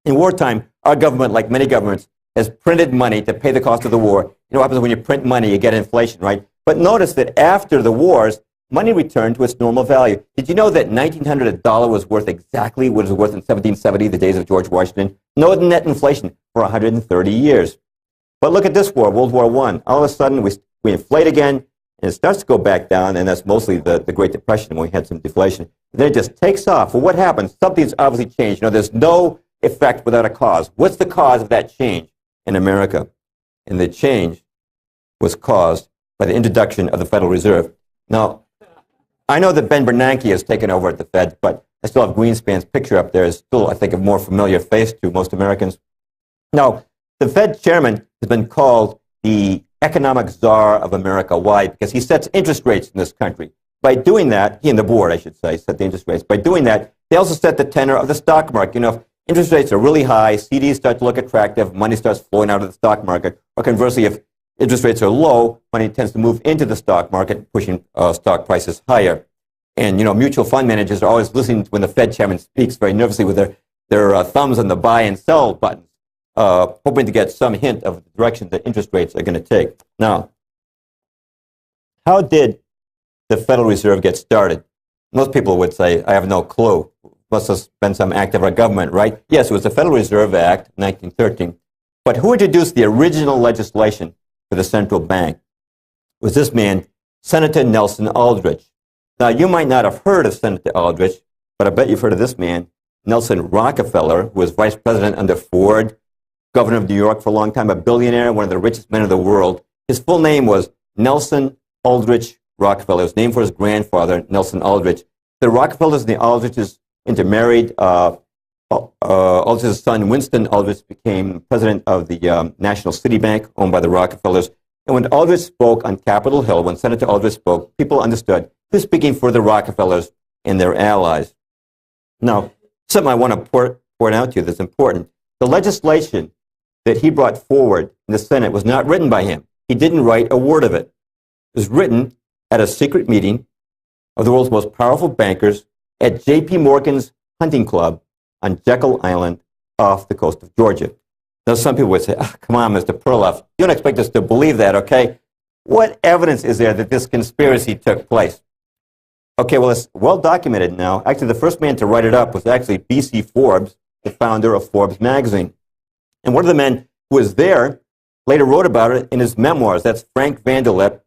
In wartime, our government, like many governments, has printed money to pay the cost of the war. You know what happens when you print money? You get inflation, right? But notice that after the wars, money returned to its normal value. Did you know that 1900 a dollar was worth exactly what it was worth in 1770, the days of George Washington? No net inflation for 130 years. But look at this war, World War I. All of a sudden, we inflate again, and it starts to go back down, and that's mostly the Great Depression when we had some deflation. And then it just takes off. Well, what happens? Something's obviously changed. You know, there's no effect without a cause. What's the cause of that change in America? And the change was caused by the introduction of the Federal Reserve. Now, I know that Ben Bernanke has taken over at the Fed, but I still have Greenspan's picture up there. It's still, I think, a more familiar face to most Americans. Now, the Fed chairman has been called the economic czar of America. Why? Because he sets interest rates in this country. By doing that, he and the board, I should say, set the interest rates. By doing that, they also set the tenor of the stock market. You know, if interest rates are really high, CDs start to look attractive, money starts flowing out of the stock market. Or conversely, if interest rates are low, money tends to move into the stock market, pushing stock prices higher. And, you know, mutual fund managers are always listening when the Fed chairman speaks very nervously with their thumbs on the buy and sell buttons, hoping to get some hint of the direction that interest rates are going to take. Now, how did the Federal Reserve get started? Most people would say, I have no clue. Must have been some act of our government, right? Yes, it was the Federal Reserve Act, 1913. But who introduced the original legislation for the central bank? It was this man, Senator Nelson Aldrich. Now, you might not have heard of Senator Aldrich, but I bet you've heard of this man, Nelson Rockefeller, who was vice president under Ford, governor of New York for a long time, a billionaire, one of the richest men in the world. His full name was Nelson Aldrich Rockefeller. It was named for his grandfather, Nelson Aldrich. The Rockefellers and the Aldriches intermarried. Aldrich's son, Winston Aldrich, became president of the National City Bank, owned by the Rockefellers. And when Aldrich spoke on Capitol Hill, when Senator Aldrich spoke, people understood he was speaking for the Rockefellers and their allies. Now, something I want to point out to you that's important. The legislation that he brought forward in the Senate was not written by him. He didn't write a word of it. It was written at a secret meeting of the world's most powerful bankers at J.P. Morgan's hunting club on Jekyll Island off the coast of Georgia. Now, some people would say, oh, come on, Mr. Perloff, you don't expect us to believe that, okay? What evidence is there that this conspiracy took place? Okay, well, it's well documented now. Actually, the first man to write it up was actually B.C. Forbes, the founder of Forbes magazine. And one of the men who was there later wrote about it in his memoirs. That's Frank Vanderlip,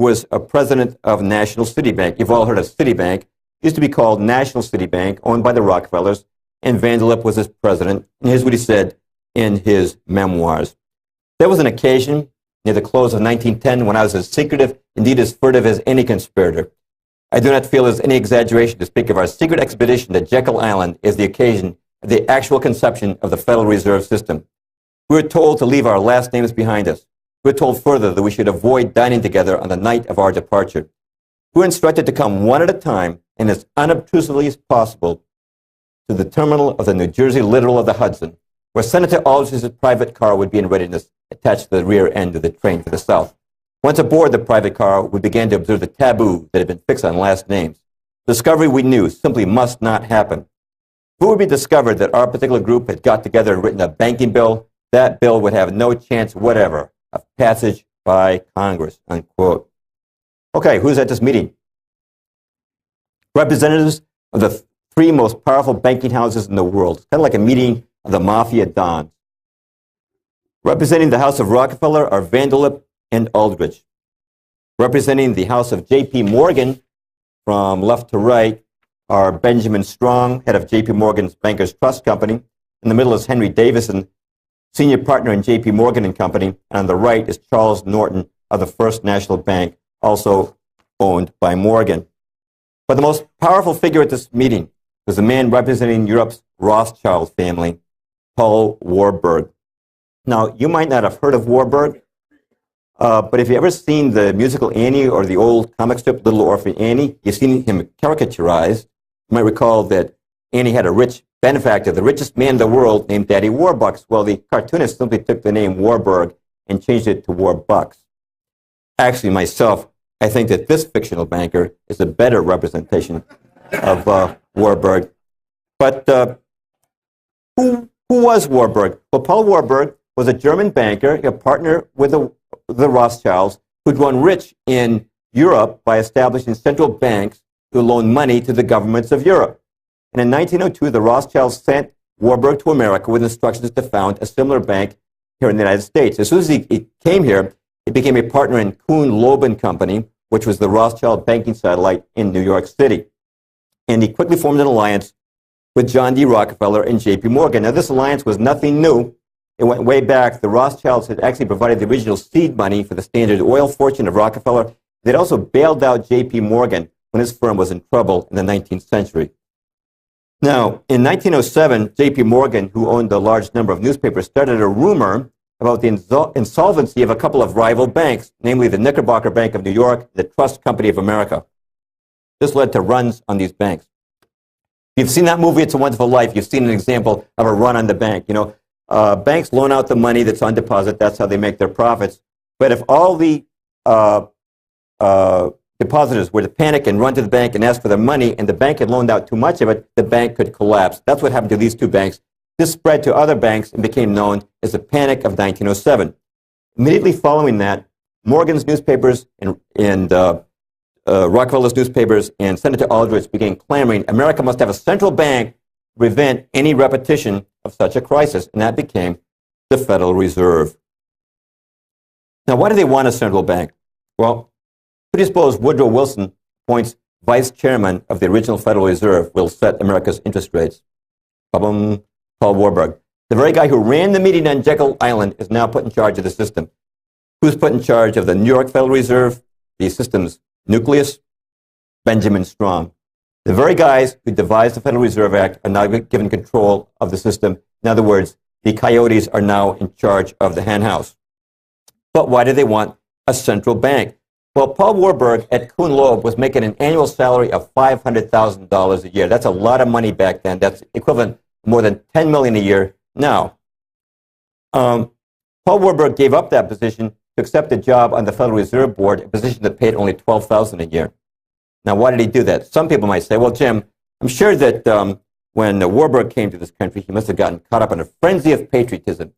who was a president of National City Bank. You've all heard of Citibank. It used to be called National City Bank, owned by the Rockefellers, and Vanderlip was his president. And here's what he said in his memoirs. There was an occasion near the close of 1910 when I was as secretive, indeed as furtive as any conspirator. I do not feel there's any exaggeration to speak of our secret expedition to Jekyll Island as the occasion of the actual conception of the Federal Reserve System. We were told to leave our last names behind us. We were told further that we should avoid dining together on the night of our departure. We were instructed to come one at a time and as unobtrusively as possible to the terminal of the New Jersey Littoral of the Hudson, where Senator Aldrich's private car would be in readiness attached to the rear end of the train for the south. Once aboard the private car, we began to observe the taboo that had been fixed on last names. Discovery, we knew, simply must not happen. If it would be discovered that our particular group had got together and written a banking bill, that bill would have no chance whatever of passage by Congress, unquote. Okay, who's at this meeting? Representatives of the three most powerful banking houses in the world. It's kind of like a meeting of the mafia dons. Representing the House of Rockefeller are Vanderlip and Aldrich. Representing the House of J.P. Morgan, from left to right, are Benjamin Strong, head of J.P. Morgan's Bankers Trust Company. In the middle is Henry Davison, senior partner in J.P. Morgan and Company. And on the right is Charles Norton of the First National Bank, also owned by Morgan. But the most powerful figure at this meeting was the man representing Europe's Rothschild family, Paul Warburg. Now, you might not have heard of Warburg, but if you've ever seen the musical Annie or the old comic strip Little Orphan Annie, you've seen him caricaturized. You might recall that Annie had a rich benefactor, the richest man in the world, named Daddy Warbucks. Well, the cartoonist simply took the name Warburg and changed it to Warbucks. Actually, myself, I think that this fictional banker is a better representation of Warburg. But who was Warburg? Well, Paul Warburg was a German banker, a partner with the Rothschilds, who'd grown rich in Europe by establishing central banks to loan money to the governments of Europe. And in 1902, the Rothschilds sent Warburg to America with instructions to found a similar bank here in the United States. As soon as he came here, he became a partner in Kuhn, Loeb and Company, which was the Rothschild banking satellite in New York City. And he quickly formed an alliance with John D. Rockefeller and J.P. Morgan. Now, this alliance was nothing new. It went way back. The Rothschilds had actually provided the original seed money for the Standard Oil fortune of Rockefeller. They'd also bailed out J.P. Morgan when his firm was in trouble in the 19th century. Now, in 1907, J.P. Morgan, who owned a large number of newspapers, started a rumor about the insolvency of a couple of rival banks, namely the Knickerbocker Bank of New York and the Trust Company of America. This led to runs on these banks. If you've seen that movie, It's a Wonderful Life, you've seen an example of a run on the bank. You know, banks loan out the money that's on deposit. That's how they make their profits. But if all the depositors were to panic and run to the bank and ask for their money, and the bank had loaned out too much of it, the bank could collapse. That's what happened to these two banks. This spread to other banks and became known as the Panic of 1907. Immediately following that, Morgan's newspapers and Rockefeller's newspapers and Senator Aldrich began clamoring America must have a central bank to prevent any repetition of such a crisis, and that became the Federal Reserve. Now, why do they want a central bank? Well, who do you suppose Woodrow Wilson appoints vice chairman of the original Federal Reserve will set America's interest rates? Ba-bum, Paul Warburg. The very guy who ran the meeting on Jekyll Island is now put in charge of the system. Who's put in charge of the New York Federal Reserve, the system's nucleus? Benjamin Strong. The very guys who devised the Federal Reserve Act are now given control of the system. In other words, the coyotes are now in charge of the henhouse. But why do they want a central bank? Well, Paul Warburg at Kuhn Loeb was making an annual salary of $500,000 a year. That's a lot of money back then. That's equivalent to more than $10 million a year now. Paul Warburg gave up that position to accept a job on the Federal Reserve Board, a position that paid only $12,000 a year. Now, why did he do that? Some people might say, well, Jim, I'm sure that when Warburg came to this country, he must have gotten caught up in a frenzy of patriotism.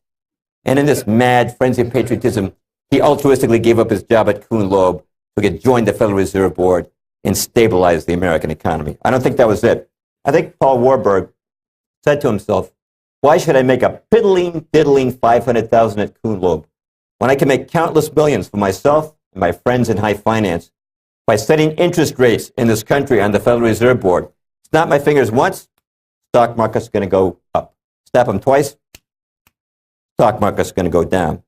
And in this mad frenzy of patriotism, he altruistically gave up his job at Kuhn Loeb so he could join the Federal Reserve Board and stabilize the American economy. I don't think that was it. I think Paul Warburg said to himself, why should I make a diddling 500,000 at Kuhn Loeb when I can make countless millions for myself and my friends in high finance by setting interest rates in this country on the Federal Reserve Board? Snap my fingers once, stock market's going to go up. Snap them twice, stock market's going to go down.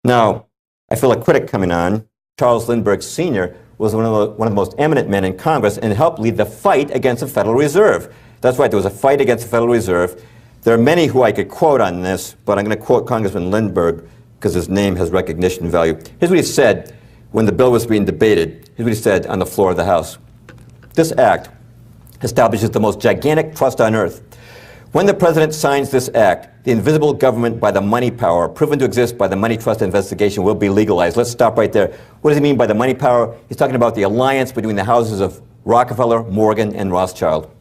Now, I feel a critic coming on. Charles Lindbergh Sr. was one of the most eminent men in Congress and helped lead the fight against the Federal Reserve. That's right, there was a fight against the Federal Reserve. There are many who I could quote on this, but I'm going to quote Congressman Lindbergh because his name has recognition value. Here's what he said when the bill was being debated. Here's what he said on the floor of the House. This act establishes the most gigantic trust on earth. When the president signs this act, the invisible government by the money power, proven to exist by the money trust investigation, will be legalized. Let's stop right there. What does he mean by the money power? He's talking about the alliance between the houses of Rockefeller, Morgan, and Rothschild.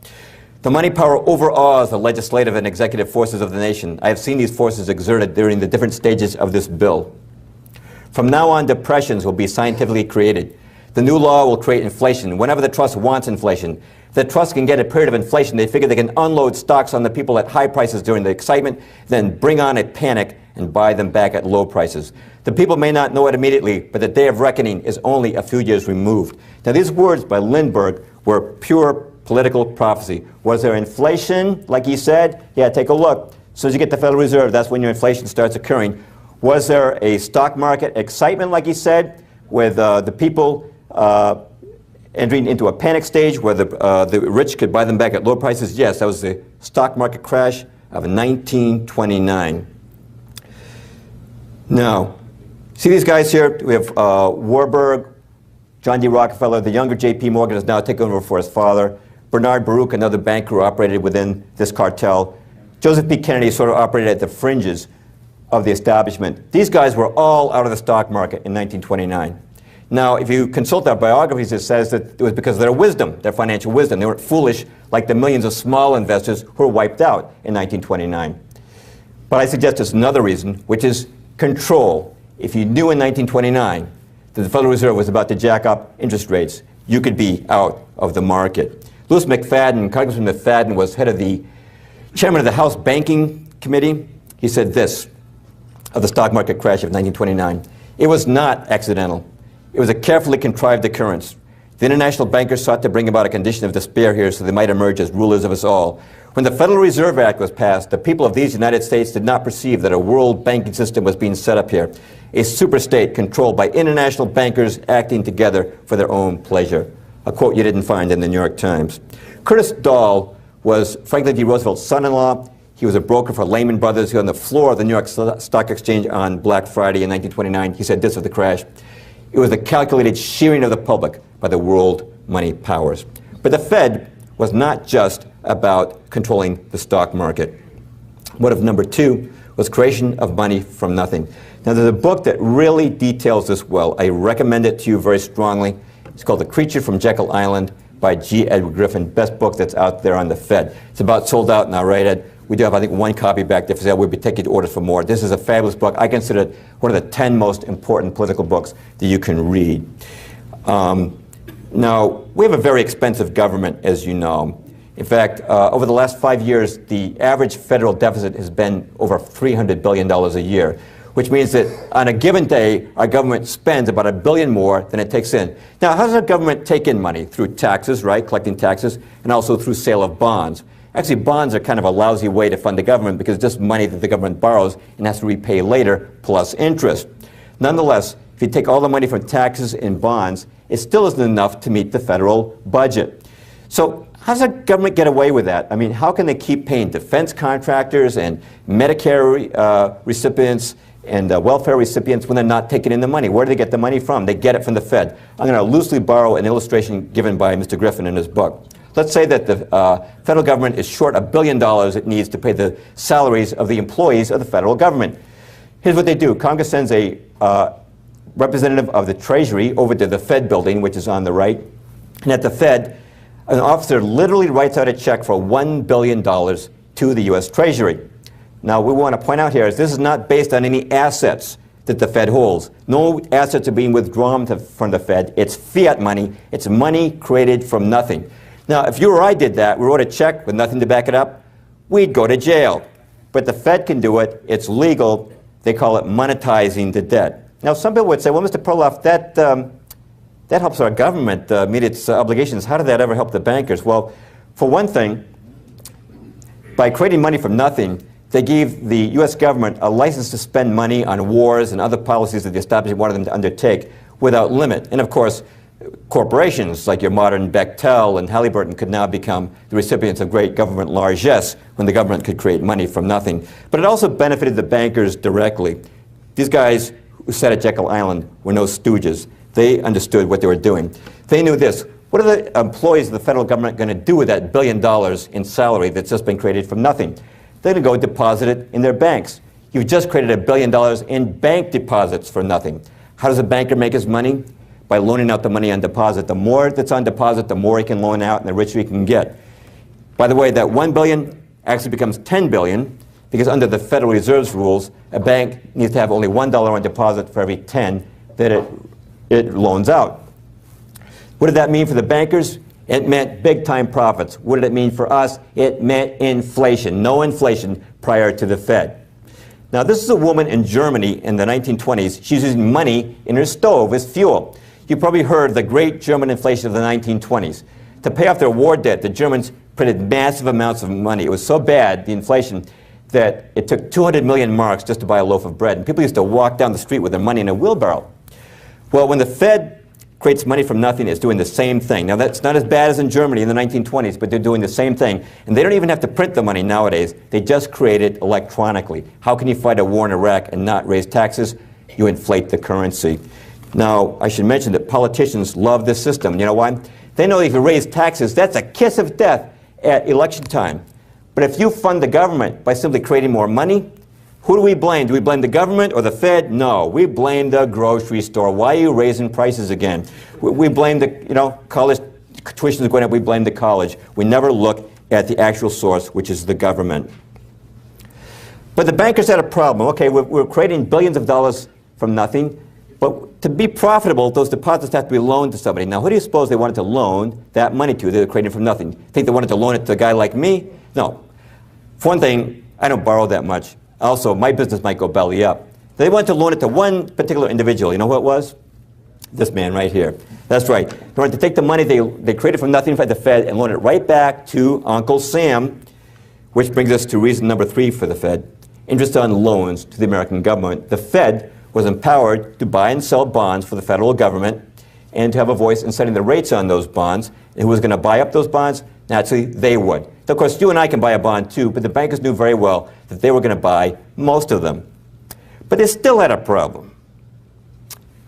The money power overawes the legislative and executive forces of the nation. I have seen these forces exerted during the different stages of this bill. From now on, depressions will be scientifically created. The new law will create inflation whenever the trust wants inflation. If the trust can get a period of inflation, they figure they can unload stocks on the people at high prices during the excitement, then bring on a panic and buy them back at low prices. The people may not know it immediately, but the day of reckoning is only a few years removed. Now, these words by Lindbergh were pure political prophecy. Was there inflation, like he said? Yeah, take a look. As soon as you get the Federal Reserve, that's when your inflation starts occurring. Was there a stock market excitement, like he said, with the people entering into a panic stage where the rich could buy them back at low prices? Yes, that was the stock market crash of 1929. Now, see these guys here? We have Warburg, John D. Rockefeller. The younger J.P. Morgan has now taken over for his father. Bernard Baruch, another banker who operated within this cartel. Joseph P. Kennedy sort of operated at the fringes of the establishment. These guys were all out of the stock market in 1929. Now, if you consult their biographies, it says that it was because of their wisdom, their financial wisdom. They weren't foolish like the millions of small investors who were wiped out in 1929. But I suggest there's another reason, which is control. If you knew in 1929 that the Federal Reserve was about to jack up interest rates, you could be out of the market. Louis McFadden, Congressman McFadden, was head of the chairman of the House Banking Committee. He said this of the stock market crash of 1929. It was not accidental. It was a carefully contrived occurrence. The international bankers sought to bring about a condition of despair here so they might emerge as rulers of us all. When the Federal Reserve Act was passed, the people of these United States did not perceive that a world banking system was being set up here, a superstate controlled by international bankers acting together for their own pleasure. A quote you didn't find in the New York Times. Curtis Dahl was Franklin D. Roosevelt's son-in-law. He was a broker for Lehman Brothers. He was on the floor of the New York Stock Exchange on Black Friday in 1929. He said this of the crash. It was the calculated shearing of the public by the world money powers. But the Fed was not just about controlling the stock market. Motive number two was creation of money from nothing. Now, there's a book that really details this well. I recommend it to you very strongly. It's called The Creature from Jekyll Island by G. Edward Griffin. Best book that's out there on the Fed. It's about sold out now, right, Ed? We do have, I think, one copy back there for sale. We'll be taking orders for more. This is a fabulous book. I consider it one of the 10 most important political books that you can read. Now, we have a very expensive government, as you know. In fact, over the last 5 years, the average federal deficit has been over $300 billion a year, which means that on a given day, our government spends about $1 billion more than it takes in. Now, how does our government take in money? Through taxes, right, collecting taxes, and also through sale of bonds. Actually, bonds are kind of a lousy way to fund the government because it's just money that the government borrows and has to repay later, plus interest. Nonetheless, if you take all the money from taxes and bonds, it still isn't enough to meet the federal budget. So how does the government get away with that? I mean, how can they keep paying defense contractors and Medicare recipients and welfare recipients when they're not taking in the money? Where do they get the money from? They get it from the Fed. I'm going to loosely borrow an illustration given by Mr. Griffin in his book. Let's say that the federal government is short $1 billion it needs to pay the salaries of the employees of the federal government. Here's what they do. Congress sends a representative of the Treasury over to the Fed building, which is on the right. And at the Fed, an officer literally writes out a check for $1 billion to the U.S. Treasury. Now, we want to point out here is this is not based on any assets that the Fed holds. No assets are being withdrawn from the Fed. It's fiat money. It's money created from nothing. Now, if you or I did that, we wrote a check with nothing to back it up, we'd go to jail. But the Fed can do it. It's legal. They call it monetizing the debt. Now, some people would say, well, Mr. Perloff, that helps our government meet its obligations. How did that ever help the bankers? Well, for one thing, by creating money from nothing, they gave the U.S. government a license to spend money on wars and other policies that the establishment wanted them to undertake without limit. And of course, corporations like your modern Bechtel and Halliburton could now become the recipients of great government largesse when the government could create money from nothing. But it also benefited the bankers directly. These guys who sat at Jekyll Island were no stooges. They understood what they were doing. They knew this. What are the employees of the federal government going to do with that $1 billion in salary that's just been created from nothing? They're going to go deposit it in their banks. You've just created $1 billion in bank deposits for nothing. How does a banker make his money? By loaning out the money on deposit. The more that's on deposit, the more he can loan out and the richer he can get. By the way, that $1 billion actually becomes $10 billion because under the Federal Reserve's rules, a bank needs to have only $1 on deposit for every 10 that it loans out. What did that mean for the bankers? It meant big-time profits. What did it mean for us? It meant inflation. No inflation prior to the Fed. Now, this is a woman in Germany in the 1920s. She's using money in her stove as fuel. You probably heard of the great German inflation of the 1920s. To pay off their war debt, the Germans printed massive amounts of money. It was so bad, the inflation, that it took 200 million marks just to buy a loaf of bread. And people used to walk down the street with their money in a wheelbarrow. Well, when the Fed creates money from nothing, it's doing the same thing. Now, that's not as bad as in Germany in the 1920s, but they're doing the same thing. And they don't even have to print the money nowadays. They just create it electronically. How can you fight a war in Iraq and not raise taxes? You inflate the currency. Now, I should mention that politicians love this system. You know why? They know if you raise taxes, that's a kiss of death at election time. But if you fund the government by simply creating more money, who do we blame? Do we blame the government or the Fed? No, we blame the grocery store. Why are you raising prices again? We blame the, college tuition is going up, we blame the college. We never look at the actual source, which is the government. But the bankers had a problem. Okay, we're creating billions of dollars from nothing, but to be profitable, those deposits have to be loaned to somebody. Now, who do you suppose they wanted to loan that money to? They're creating from nothing. Think they wanted to loan it to a guy like me? No. For one thing, I don't borrow that much. Also, my business might go belly up. They wanted to loan it to one particular individual. You know who it was? This man right here. That's right. They wanted to take the money they created from nothing by the Fed and loan it right back to Uncle Sam, which brings us to reason number 3 for the Fed. Interest on loans to the American government. The Fed was empowered to buy and sell bonds for the federal government and to have a voice in setting the rates on those bonds. And who was going to buy up those bonds? Naturally, they would. So, of course, you and I can buy a bond too, but the bankers knew very well that they were going to buy most of them. But they still had a problem.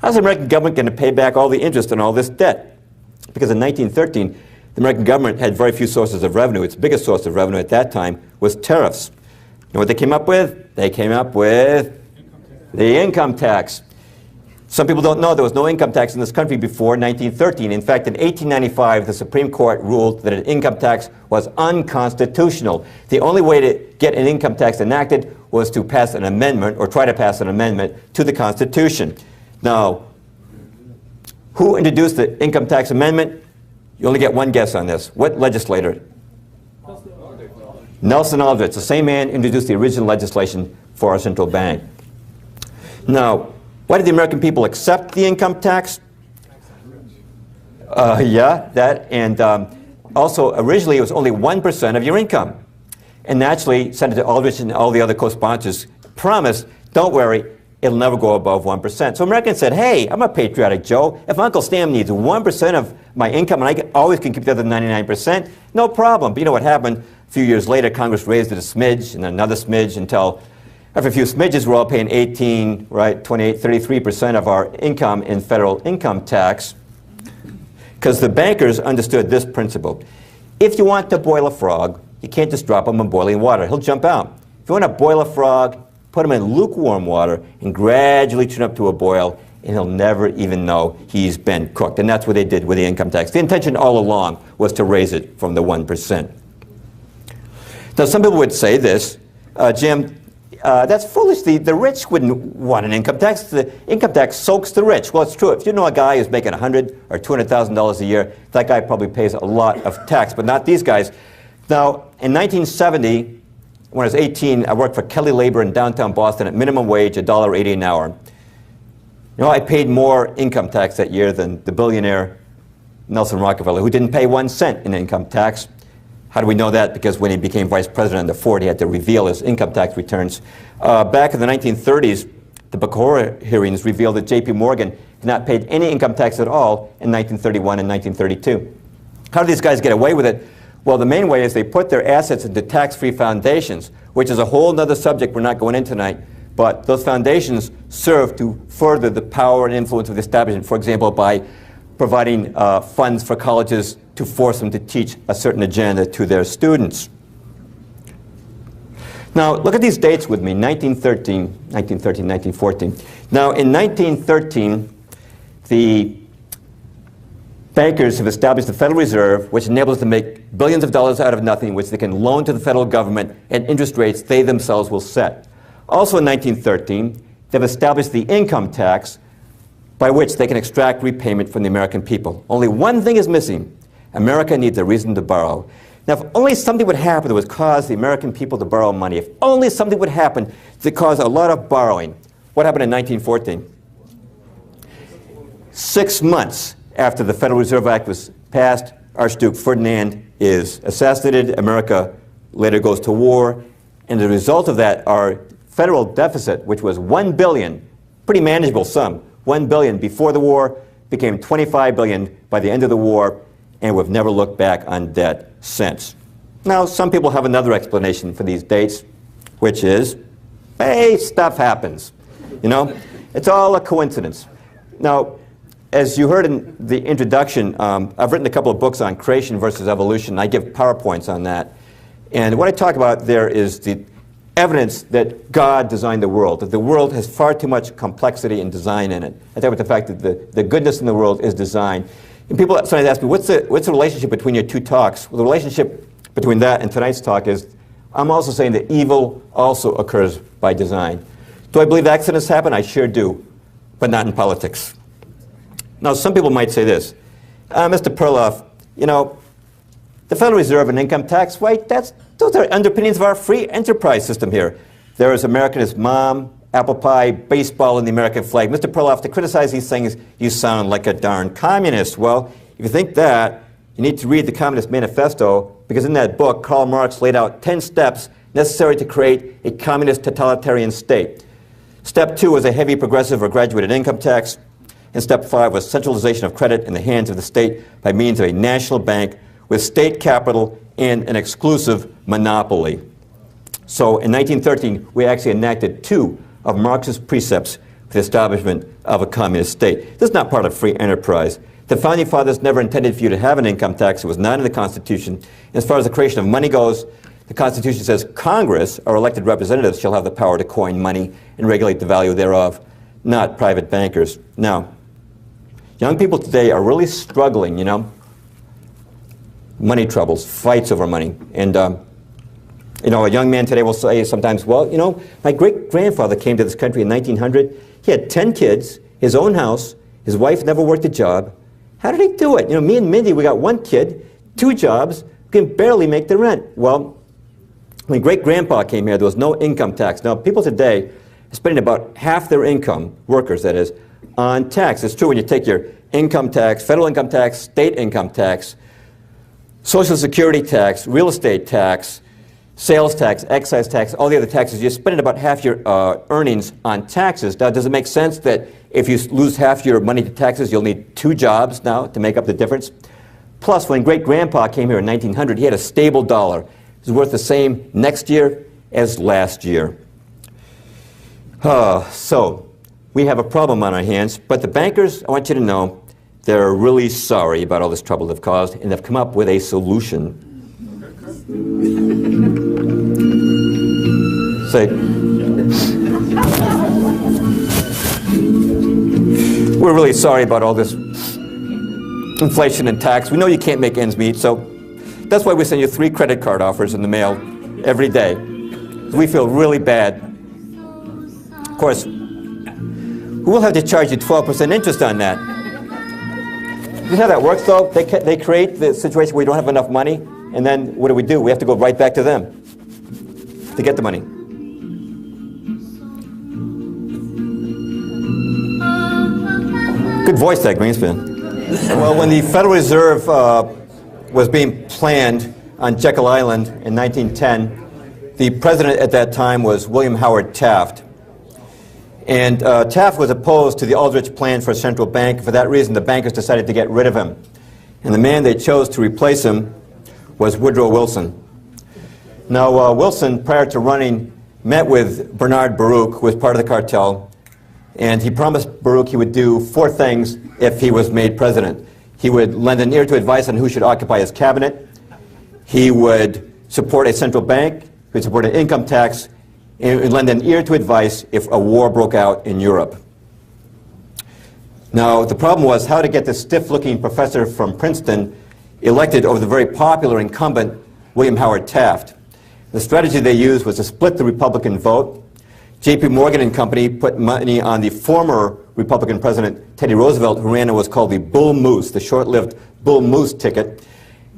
How's the American government going to pay back all the interest on all this debt? Because in 1913, the American government had very few sources of revenue. Its biggest source of revenue at that time was tariffs. You know what they came up with? They came up with the income tax. Some people don't know there was no income tax in this country before 1913. In fact, in 1895, the Supreme Court ruled that an income tax was unconstitutional. The only way to get an income tax enacted was to pass an amendment, or try to pass an amendment, to the Constitution. Now, who introduced the income tax amendment? You only get one guess on this. What legislator? Nelson Aldrich, the same man introduced the original legislation for our central bank. Now, why did the American people accept the income tax? Also, originally it was only 1% of your income. And naturally, Senator Aldrich and all the other co-sponsors promised, don't worry, it'll never go above 1%. So Americans said, hey, I'm a patriotic Joe. If Uncle Sam needs 1% of my income and I always can keep the other 99%, no problem. But you know what happened? A few years later, Congress raised it a smidge and another smidge until after a few smidges, we're all paying 18, right, 28, 33% of our income in federal income tax, because the bankers understood this principle. If you want to boil a frog, you can't just drop him in boiling water. He'll jump out. If you want to boil a frog, put him in lukewarm water and gradually turn up to a boil, and he'll never even know he's been cooked. And that's what they did with the income tax. The intention all along was to raise it from the 1%. Now, some people would say this, Jim, That's foolish. The rich wouldn't want an income tax. The income tax soaks the rich. Well, it's true. If you know a guy who's making $100,000 or $200,000 a year, that guy probably pays a lot of tax, but not these guys. Now, in 1970, when I was 18, I worked for Kelly Labor in downtown Boston at minimum wage, $1.80 an hour. You know, I paid more income tax that year than the billionaire Nelson Rockefeller, who didn't pay 1 cent in income tax. How do we know that? Because when he became vice president under Ford, he had to reveal his income tax returns. Back in the 1930s, the Bacora hearings revealed that J.P. Morgan had not paid any income tax at all in 1931 and 1932. How did these guys get away with it? Well, the main way is they put their assets into tax-free foundations, which is a whole other subject we're not going into tonight. But those foundations serve to further the power and influence of the establishment, for example, by providing funds for colleges to force them to teach a certain agenda to their students. Now, look at these dates with me, 1913, 1914. Now, in 1913, the bankers have established the Federal Reserve, which enables them to make billions of dollars out of nothing, which they can loan to the federal government at interest rates they themselves will set. Also in 1913, they've established the income tax by which they can extract repayment from the American people. Only one thing is missing. America needs a reason to borrow. Now, if only something would happen that would cause the American people to borrow money, if only something would happen to cause a lot of borrowing. What happened in 1914? 6 months after the Federal Reserve Act was passed, Archduke Ferdinand is assassinated. America later goes to war. And as a result of that, our federal deficit, which was $1 billion, pretty manageable sum, $1 billion before the war, became $25 billion by the end of the war, and we've never looked back on debt since. Now, some people have another explanation for these dates, which is, hey, stuff happens. You know, it's all a coincidence. Now, as you heard in the introduction, I've written a couple of books on creation versus evolution. I give PowerPoints on that. And what I talk about there is the evidence that God designed the world, that the world has far too much complexity and design in it. I talk about the fact that the goodness in the world is design. And people sometimes ask me, what's the relationship between your two talks? Well, the relationship between that and tonight's talk is, I'm also saying that evil also occurs by design. Do I believe accidents happen? I sure do, but not in politics. Now, some people might say this, Mr. Perloff, you know, the Federal Reserve and income tax, right, those are underpinnings of our free enterprise system here. There is Americanism, mom, apple pie, baseball, and the American flag. Mr. Perloff, to criticize these things, you sound like a darn communist. Well, if you think that, you need to read the Communist Manifesto, because in that book, Karl Marx laid out 10 steps necessary to create a communist totalitarian state. Step 2 was a heavy progressive or graduated income tax. And step 5 was centralization of credit in the hands of the state by means of a national bank with state capital and an exclusive monopoly. So in 1913, we actually enacted 2 of Marx's precepts for the establishment of a communist state. This is not part of free enterprise. The Founding Fathers never intended for you to have an income tax. It was not in the Constitution. As far as the creation of money goes, the Constitution says Congress, or elected representatives, shall have the power to coin money and regulate the value thereof, not private bankers. Now, young people today are really struggling, you know. Money troubles, fights over money. And, you know, a young man today will say sometimes, well, you know, my great-grandfather came to this country in 1900. He had 10 kids, his own house, his wife never worked a job. How did he do it? You know, me and Mindy, we got 1 kid, 2 jobs, we can barely make the rent. Well, when great-grandpa came here, there was no income tax. Now, people today are spending about half their income, workers that is, on tax. It's true when you take your income tax, federal income tax, state income tax, Social Security tax, real estate tax, sales tax, excise tax, all the other taxes, you're spending about half your earnings on taxes. Now, does it make sense that if you lose half your money to taxes, you'll need 2 jobs now to make up the difference? Plus, when great-grandpa came here in 1900, he had a stable dollar. It was worth the same next year as last year. So, we have a problem on our hands, but the bankers, I want you to know, they're really sorry about all this trouble they've caused, and they've come up with a solution. Say, we're really sorry about all this inflation and tax. We know you can't make ends meet, so that's why we send you 3 credit card offers in the mail every day. We feel really bad Of course, who will have to charge you 12% interest on that? You know how that works, though? They create the situation where you don't have enough money, and then what do? We have to go right back to them to get the money. Good voice, that Greenspan. Well, when the Federal Reserve was being planned on Jekyll Island in 1910, the president at that time was William Howard Taft. And Taft was opposed to the Aldrich plan for a central bank. For that reason, the bankers decided to get rid of him. And the man they chose to replace him was Woodrow Wilson. Now, Wilson, prior to running, met with Bernard Baruch, who was part of the cartel, and he promised Baruch he would do 4 things if he was made president. He would lend an ear to advice on who should occupy his cabinet. He would support a central bank. He would support an income tax, and lend an ear to advice if a war broke out in Europe. Now, the problem was how to get this stiff-looking professor from Princeton elected over the very popular incumbent, William Howard Taft. The strategy they used was to split the Republican vote. J.P. Morgan and company put money on the former Republican president, Teddy Roosevelt, who ran what was called the Bull Moose, the short-lived Bull Moose ticket.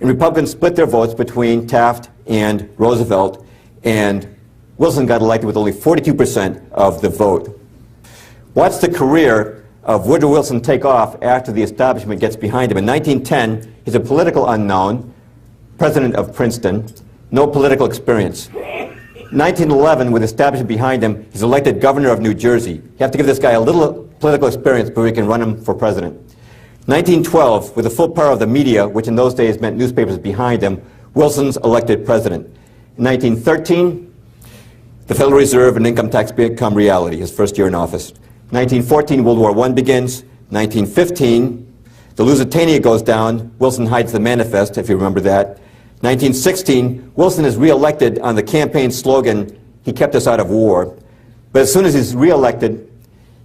And Republicans split their votes between Taft and Roosevelt, and Wilson got elected with only 42% of the vote. Watch the career of Woodrow Wilson take off after the establishment gets behind him. In 1910, he's a political unknown, president of Princeton, no political experience. 1911, with the establishment behind him, he's elected governor of New Jersey. You have to give this guy a little political experience before we can run him for president. 1912, with the full power of the media, which in those days meant newspapers behind him, Wilson's elected president. In 1913, the Federal Reserve and income tax become reality, his first year in office. 1914, World War I begins. 1915, the Lusitania goes down. Wilson hides the manifest, if you remember that. 1916, Wilson is re-elected on the campaign slogan, "He kept us out of war." But as soon as he's re-elected,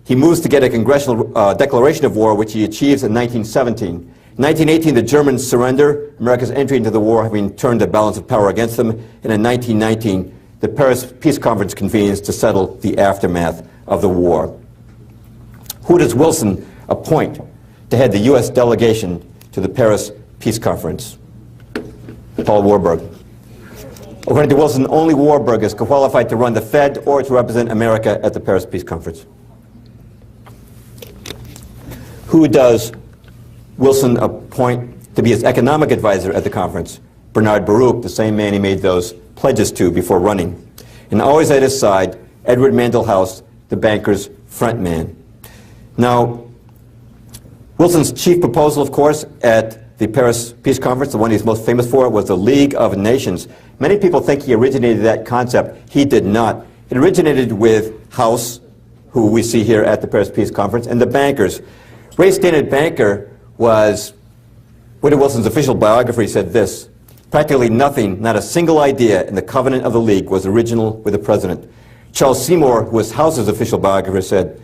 he moves to get a congressional declaration of war, which he achieves in 1917. In 1918, the Germans surrender, America's entry into the war having turned the balance of power against them. And in 1919, the Paris Peace Conference convenes to settle the aftermath of the war. Who does Wilson appoint to head the U.S. delegation to the Paris Peace Conference? Paul Warburg. According to Wilson, only Warburg is qualified to run the Fed or to represent America at the Paris Peace Conference. Who does Wilson appoint to be his economic advisor at the conference? Bernard Baruch, the same man he made those pledges to before running. And always at his side, Edward Mandell House, the banker's front man. Now, Wilson's chief proposal, of course, at the Paris Peace Conference, the one he's most famous for, was the League of Nations. Many people think he originated that concept. He did not. It originated with House, who we see here at the Paris Peace Conference, and the bankers. Ray Stannard Banker was, Woodrow Wilson's official biography said this: practically nothing, not a single idea in the covenant of the League was original with the president. Charles Seymour, who was House's official biographer, said,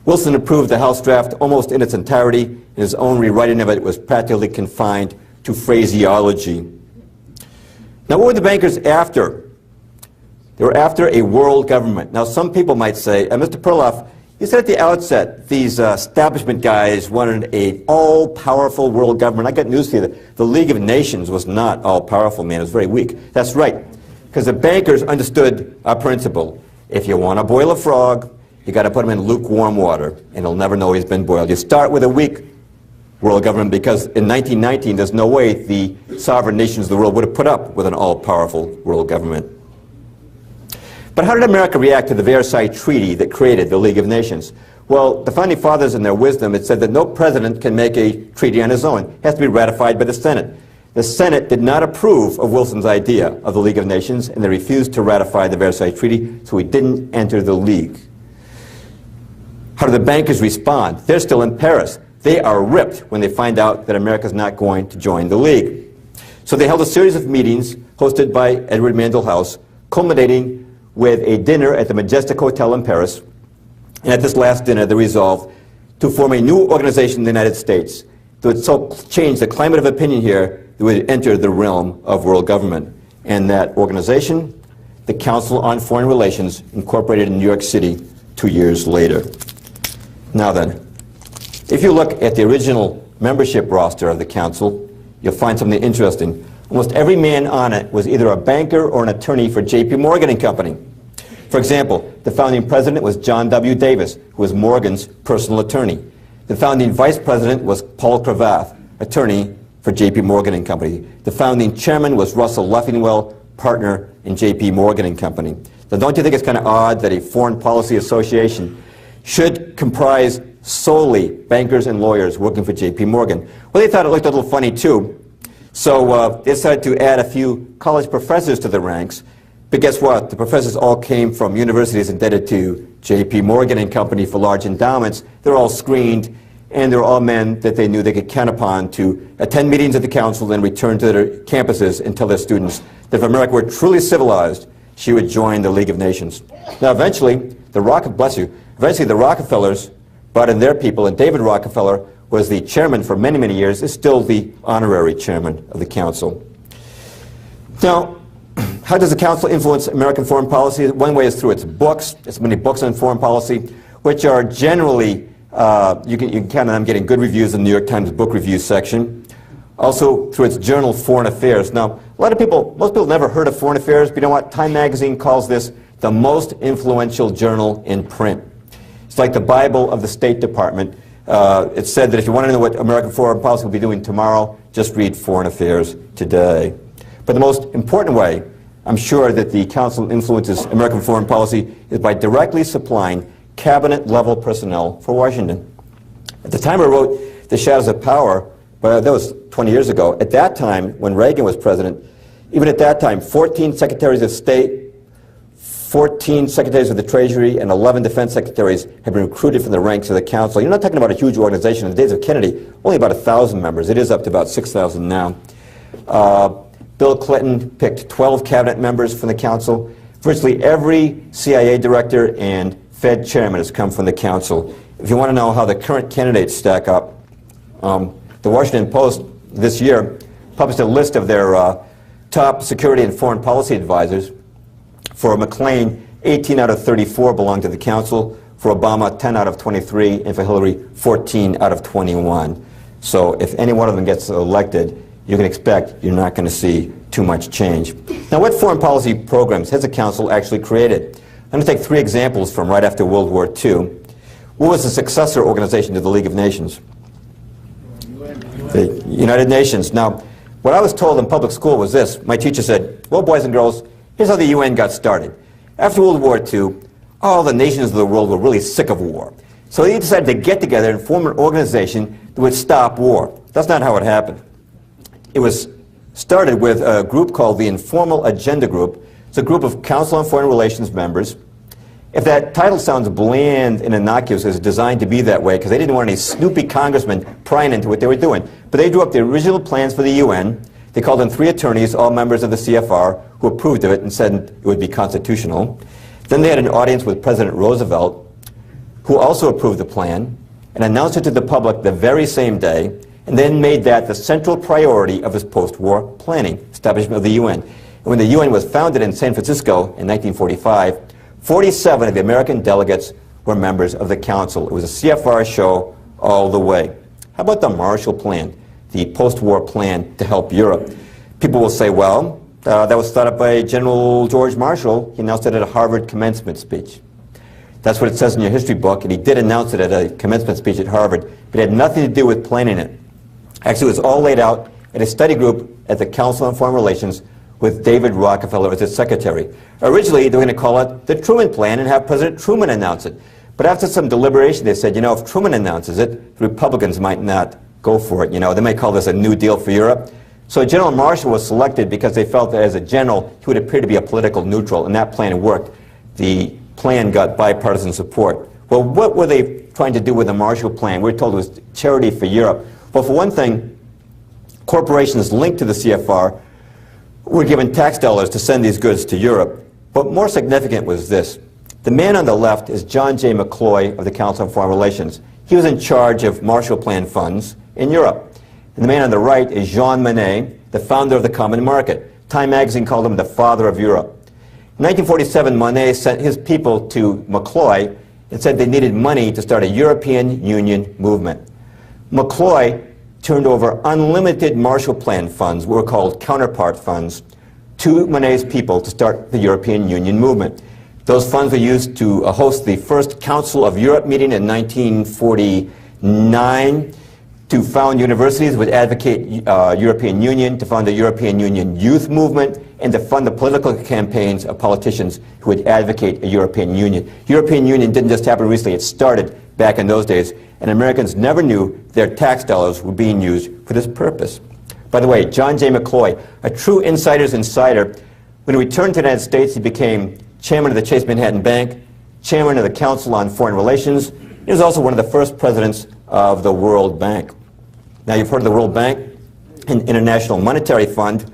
Wilson approved the House draft almost in its entirety, and his own rewriting of it was practically confined to phraseology. Now, what were the bankers after? They were after a world government. Now, some people might say, Mr. Perloff, you said at the outset these establishment guys wanted an all-powerful world government. I got news for you. The League of Nations was not all-powerful, man. It was very weak. That's right, because the bankers understood a principle. If you want to boil a frog, you got to put him in lukewarm water, and he'll never know he's been boiled. You start with a weak world government, because in 1919, there's no way the sovereign nations of the world would have put up with an all-powerful world government. But how did America react to the Versailles Treaty that created the League of Nations? Well, the Founding Fathers, in their wisdom, had said that no president can make a treaty on his own. It has to be ratified by the Senate. The Senate did not approve of Wilson's idea of the League of Nations, and they refused to ratify the Versailles Treaty, so he didn't enter the League. How do the bankers respond? They're still in Paris. They are ripped when they find out that America's not going to join the League. So they held a series of meetings hosted by Edward Mandell House, culminating with a dinner at the Majestic Hotel in Paris. And at this last dinner, they resolved to form a new organization in the United States that would so change the climate of opinion here that would enter the realm of world government. And that organization, the Council on Foreign Relations, incorporated in New York City 2 years later. Now then, if you look at the original membership roster of the council, you'll find something interesting. Almost every man on it was either a banker or an attorney for J.P. Morgan and Company. For example, the founding president was John W. Davis, who was Morgan's personal attorney. The founding vice president was Paul Cravath, attorney for J.P. Morgan and Company. The founding chairman was Russell Leffingwell, partner in J.P. Morgan and Company. Now, don't you think it's kind of odd that a foreign policy association should comprise solely bankers and lawyers working for J.P. Morgan? Well, they thought it looked a little funny, too. So they decided to add a few college professors to the ranks. But guess what? The professors all came from universities indebted to J.P. Morgan and Company for large endowments. They're all screened, and they're all men that they knew they could count upon to attend meetings of the council and return to their campuses and tell their students that if America were truly civilized, she would join the League of Nations. Now, eventually, the Rockefellers brought in their people, and David Rockefeller was the chairman for many, many years, is still the honorary chairman of the council. Now, how does the council influence American foreign policy? One way is through its books. It's many books on foreign policy, which are generally, you can count on them getting good reviews in the New York Times book review section. Also through its journal, Foreign Affairs. Now, most people never heard of Foreign Affairs, but you know what? Time magazine calls this the most influential journal in print. It's like the Bible of the State Department. It's said that if you want to know what American foreign policy will be doing tomorrow, just read Foreign Affairs today. But the most important way, I'm sure, that the council influences American foreign policy is by directly supplying cabinet-level personnel for Washington. At the time I wrote The Shadows of Power, but that was 20 years ago, at that time, when Reagan was president, even at that time, 14 secretaries of state, 14 secretaries of the Treasury, and 11 defense secretaries have been recruited from the ranks of the council. You're not talking about a huge organization. In the days of Kennedy, only about 1,000 members. It is up to about 6,000 now. Bill Clinton picked 12 cabinet members from the council. Virtually every CIA director and Fed chairman has come from the council. If you want to know how the current candidates stack up, the Washington Post this year published a list of their top security and foreign policy advisors. For McClain, 18 out of 34 belong to the council. For Obama, 10 out of 23. And for Hillary, 14 out of 21. So if any one of them gets elected, you can expect you're not going to see too much change. Now, what foreign policy programs has the council actually created? I'm going to take 3 examples from right after World War II. What was the successor organization to the League of Nations? The United Nations. Now, what I was told in public school was this. My teacher said, well, boys and girls, here's how the UN got started. After World War II, all the nations of the world were really sick of war. So they decided to get together and form an organization that would stop war. That's not how it happened. It was started with a group called the Informal Agenda Group. It's a group of Council on Foreign Relations members. If that title sounds bland and innocuous, it's designed to be that way because they didn't want any snoopy congressmen prying into what they were doing. But they drew up the original plans for the UN. They called in 3 attorneys, all members of the CFR, who approved of it and said it would be constitutional. Then they had an audience with President Roosevelt, who also approved the plan and announced it to the public the very same day, and then made that the central priority of his post-war planning, establishment of the UN. And when the UN was founded in San Francisco in 1945, 47 of the American delegates were members of the council. It was a CFR show all the way. How about the Marshall Plan, the post-war plan to help Europe? People will say, well, that was thought up by General George Marshall. He announced it at a Harvard commencement speech. That's what it says in your history book, and he did announce it at a commencement speech at Harvard, but it had nothing to do with planning it. Actually, it was all laid out in a study group at the Council on Foreign Relations with David Rockefeller as its secretary. Originally, they were going to call it the Truman Plan and have President Truman announce it. But after some deliberation, they said, you know, if Truman announces it, the Republicans might not go for it. You know, they may call this a New Deal for Europe. So General Marshall was selected because they felt that as a general, he would appear to be a political neutral, and that plan worked. The plan got bipartisan support. Well, what were they trying to do with the Marshall Plan? We were told it was charity for Europe. Well, for one thing, corporations linked to the CFR were given tax dollars to send these goods to Europe. But more significant was this. The man on the left is John J. McCloy of the Council on Foreign Relations. He was in charge of Marshall Plan funds in Europe. And the man on the right is Jean Monnet, the founder of the Common Market. Time magazine called him the father of Europe. In 1947, Monnet sent his people to McCloy and said they needed money to start a European Union movement. McCloy turned over unlimited Marshall Plan funds, what were called counterpart funds, to Monet's people to start the European Union movement. Those funds were used to host the first Council of Europe meeting in 1949, to found universities which advocate European Union, to found the European Union youth movement, and to fund the political campaigns of politicians who would advocate a European Union. European Union didn't just happen recently, it started back in those days, and Americans never knew their tax dollars were being used for this purpose. By the way, John J. McCloy, a true insider's insider, when he returned to the United States, he became chairman of the Chase Manhattan Bank, chairman of the Council on Foreign Relations. He was also one of the first presidents of the World Bank. Now, you've heard of the World Bank and International Monetary Fund.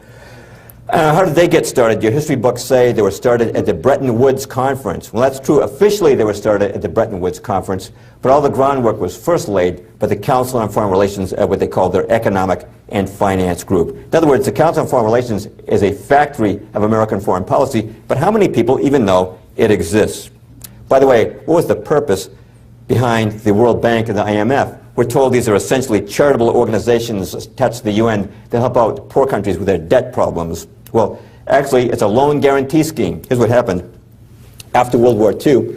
How did they get started? Your history books say they were started at the Bretton Woods Conference. Well, that's true. Officially, they were started at the Bretton Woods Conference, but all the groundwork was first laid by the Council on Foreign Relations at what they call their Economic and Finance Group. In other words, the Council on Foreign Relations is a factory of American foreign policy, but how many people even know it exists? By the way, what was the purpose behind the World Bank and the IMF? We're told these are essentially charitable organizations attached to the UN that help out poor countries with their debt problems. Well, actually, it's a loan guarantee scheme. Here's what happened. After World War II,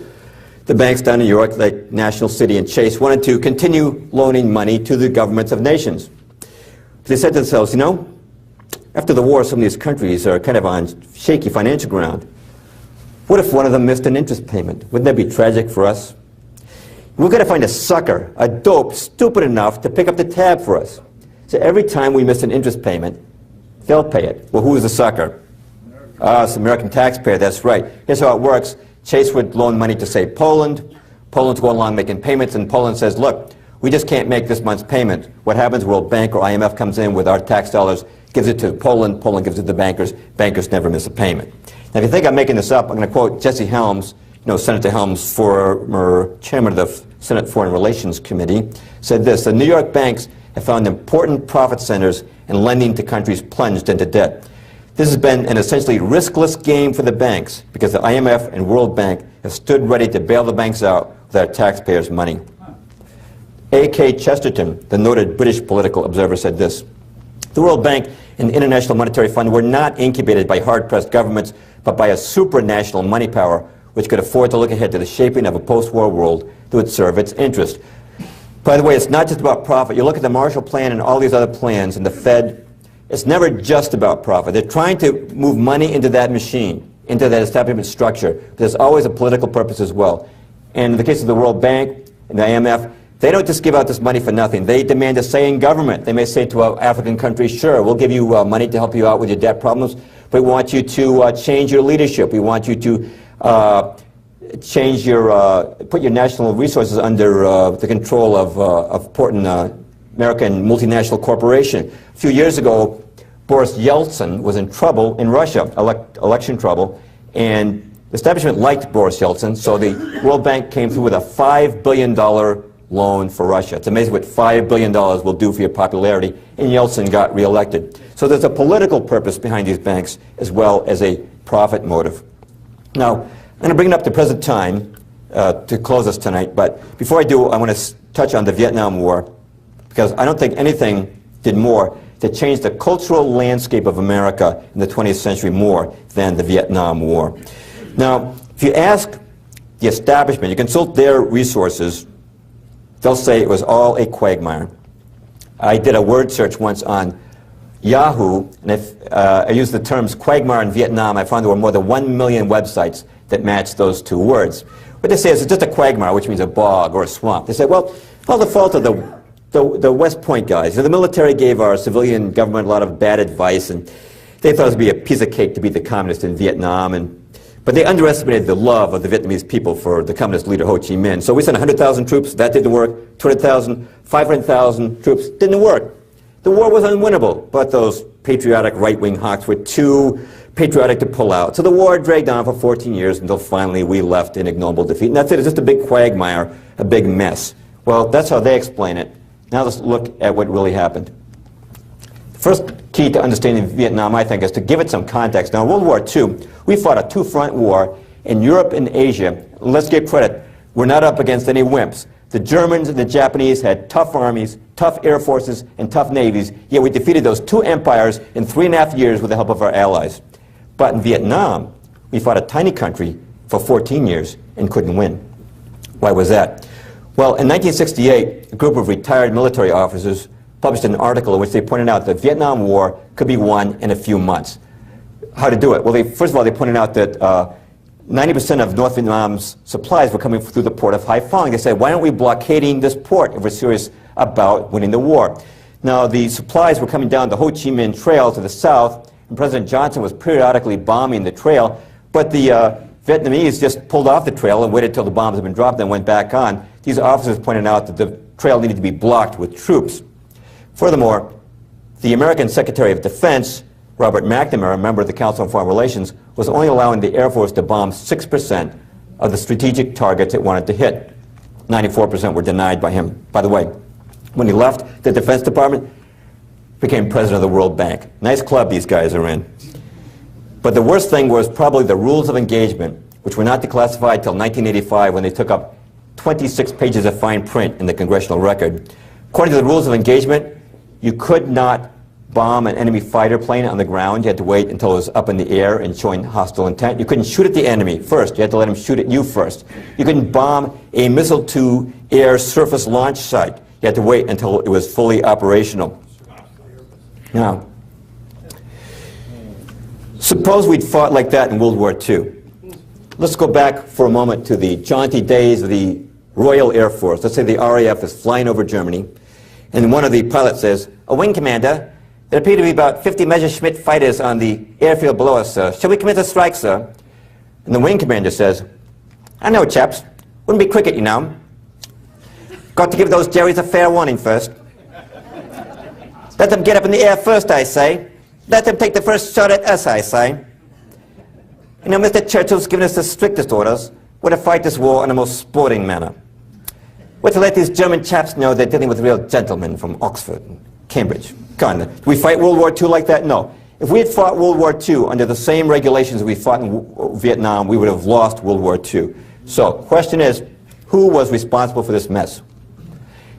the banks down in New York, like National City and Chase, wanted to continue loaning money to the governments of nations. They said to themselves, you know, after the war, some of these countries are kind of on shaky financial ground. What if one of them missed an interest payment? Wouldn't that be tragic for us? We've got to find a sucker, a dope, stupid enough to pick up the tab for us. So every time we miss an interest payment, they'll pay it. Well, who's the sucker? It's the American taxpayer, that's right. Here's how it works. Chase would loan money to, say, Poland. Poland's going along making payments, and Poland says, look, we just can't make this month's payment. What happens? World Bank or IMF comes in with our tax dollars, gives it to Poland, Poland gives it to the bankers. Bankers never miss a payment. Now, if you think I'm making this up, I'm going to quote Jesse Helms, Senator Helms, former chairman of the Senate Foreign Relations Committee, said this: the New York banks have found important profit centers in lending to countries plunged into debt. This has been an essentially riskless game for the banks because the IMF and World Bank have stood ready to bail the banks out with our taxpayers' money. A.K. Chesterton, the noted British political observer, said this: the World Bank and the International Monetary Fund were not incubated by hard-pressed governments, but by a supranational money power which could afford to look ahead to the shaping of a post-war world that would serve its interest. By the way, it's not just about profit. You look at the Marshall Plan and all these other plans and the Fed, it's never just about profit. They're trying to move money into that machine, into that establishment structure, but there's always a political purpose as well. And in the case of the World Bank and the IMF, they don't just give out this money for nothing. They demand a say in government. They may say to African countries, sure, we'll give you money to help you out with your debt problems, but we want you to change your leadership. We want you to change your, put your national resources under the control of important American multinational corporation. A few years ago, Boris Yeltsin was in trouble in Russia, election trouble, and the establishment liked Boris Yeltsin, so the World Bank came through with a $5 billion loan for Russia. It's amazing what $5 billion will do for your popularity, and Yeltsin got reelected. So there's a political purpose behind these banks as well as a profit motive. Now, I'm going to bring it up to present time to close us tonight, but before I do, I want to touch on the Vietnam War, because I don't think anything did more to change the cultural landscape of America in the 20th century more than the Vietnam War. Now, if you ask the establishment, you consult their resources, they'll say it was all a quagmire. I did a word search once on Yahoo, and if I used the terms quagmire in Vietnam, I found there were more than 1 million websites that matched those two words. What they say is it's just a quagmire, which means a bog or a swamp. They say, well, it's all the fault of the West Point guys. The military gave our civilian government a lot of bad advice, and they thought it would be a piece of cake to beat the communists in Vietnam, but they underestimated the love of the Vietnamese people for the communist leader Ho Chi Minh. So we sent 100,000 troops, that didn't work, 200,000, 500,000 troops, didn't work. The war was unwinnable, but those patriotic right-wing hawks were too patriotic to pull out. So the war dragged on for 14 years until finally we left in ignoble defeat. And that's it, it's just a big quagmire, a big mess. Well, that's how they explain it. Now let's look at what really happened. The first key to understanding Vietnam, I think, is to give it some context. Now, in World War II, we fought a two-front war in Europe and Asia. Let's give credit. We're not up against any wimps. The Germans and the Japanese had tough armies, tough air forces, and tough navies, yet we defeated those two empires in 3.5 years with the help of our allies. But in Vietnam, we fought a tiny country for 14 years and couldn't win. Why was that? Well, in 1968, a group of retired military officers published an article in which they pointed out that the Vietnam War could be won in a few months. How to do it? Well, first of all, they pointed out that 90% of North Vietnam's supplies were coming through the port of Haiphong. They said, why aren't we blockading this port if we're serious about winning the war? Now, the supplies were coming down the Ho Chi Minh Trail to the south, and President Johnson was periodically bombing the trail, but the Vietnamese just pulled off the trail and waited until the bombs had been dropped and went back on. These officers pointed out that the trail needed to be blocked with troops. Furthermore, the American Secretary of Defense, Robert McNamara, a member of the Council on Foreign Relations, was only allowing the Air Force to bomb 6% of the strategic targets it wanted to hit. 94% were denied by him. By the way, when he left the Defense Department, became president of the World Bank. Nice club these guys are in. But the worst thing was probably the rules of engagement, which were not declassified until 1985 when they took up 26 pages of fine print in the Congressional Record. According to the rules of engagement, you could not bomb an enemy fighter plane on the ground. You had to wait until it was up in the air and showing hostile intent. You couldn't shoot at the enemy first. You had to let him shoot at you first. You couldn't bomb a missile-to-air surface launch site. You had to wait until it was fully operational. Now, suppose we'd fought like that in World War II. Let's go back for a moment to the jaunty days of the Royal Air Force. Let's say the RAF is flying over Germany, and one of the pilots says, "A wing commander, there appear to be about 50 Messerschmitt fighters on the airfield below us, sir. Shall we commence a strike, sir?" And the wing commander says, "I know, chaps. Wouldn't be cricket, you know. Got to give those Jerrys a fair warning first. Let them get up in the air first, I say. Let them take the first shot at us, I say. You know, Mr. Churchill's given us the strictest orders. We're to fight this war in a most sporting manner. We're to let these German chaps know they're dealing with real gentlemen from Oxford and Cambridge. Come on, do we fight World War II like that? No. If we had fought World War II under the same regulations we fought in Vietnam, we would have lost World War II. So, question is, who was responsible for this mess?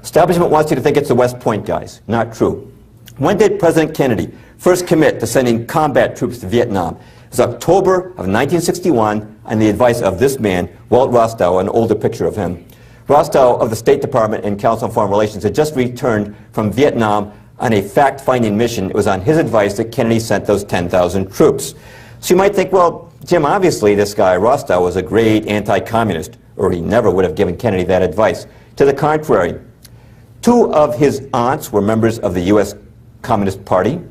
Establishment wants you to think it's the West Point guys. Not true. When did President Kennedy first commit to sending combat troops to Vietnam? It was October of 1961 on the advice of this man, Walt Rostow, an older picture of him. Rostow of the State Department and Council on Foreign Relations had just returned from Vietnam on a fact-finding mission. It was on his advice that Kennedy sent those 10,000 troops. So you might think, well, Jim, obviously this guy, Rostow, was a great anti-communist, or he never would have given Kennedy that advice. To the contrary, two of his aunts were members of the U.S. Communist Party.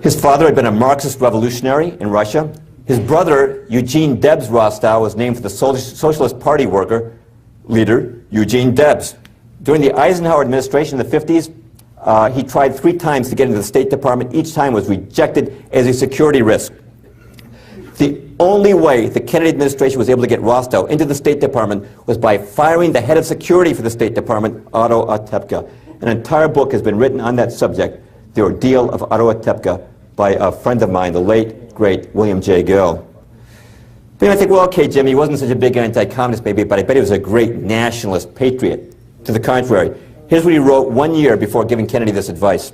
His father had been a Marxist revolutionary in Russia. His brother, Eugene Debs Rostow, was named for the Socialist Party worker leader, Eugene Debs. During the Eisenhower administration in the 50s, he tried 3 times to get into the State Department. Each time was rejected as a security risk. The only way the Kennedy administration was able to get Rostow into the State Department was by firing the head of security for the State Department, Otto Otepka. An entire book has been written on that subject, The Ordeal of Otto Otepka, by a friend of mine, the late, great William J. Gill. But I think, well, okay, Jim, he wasn't such a big anti-communist maybe, but I bet he was a great nationalist patriot. To the contrary, here's what he wrote 1 year before giving Kennedy this advice.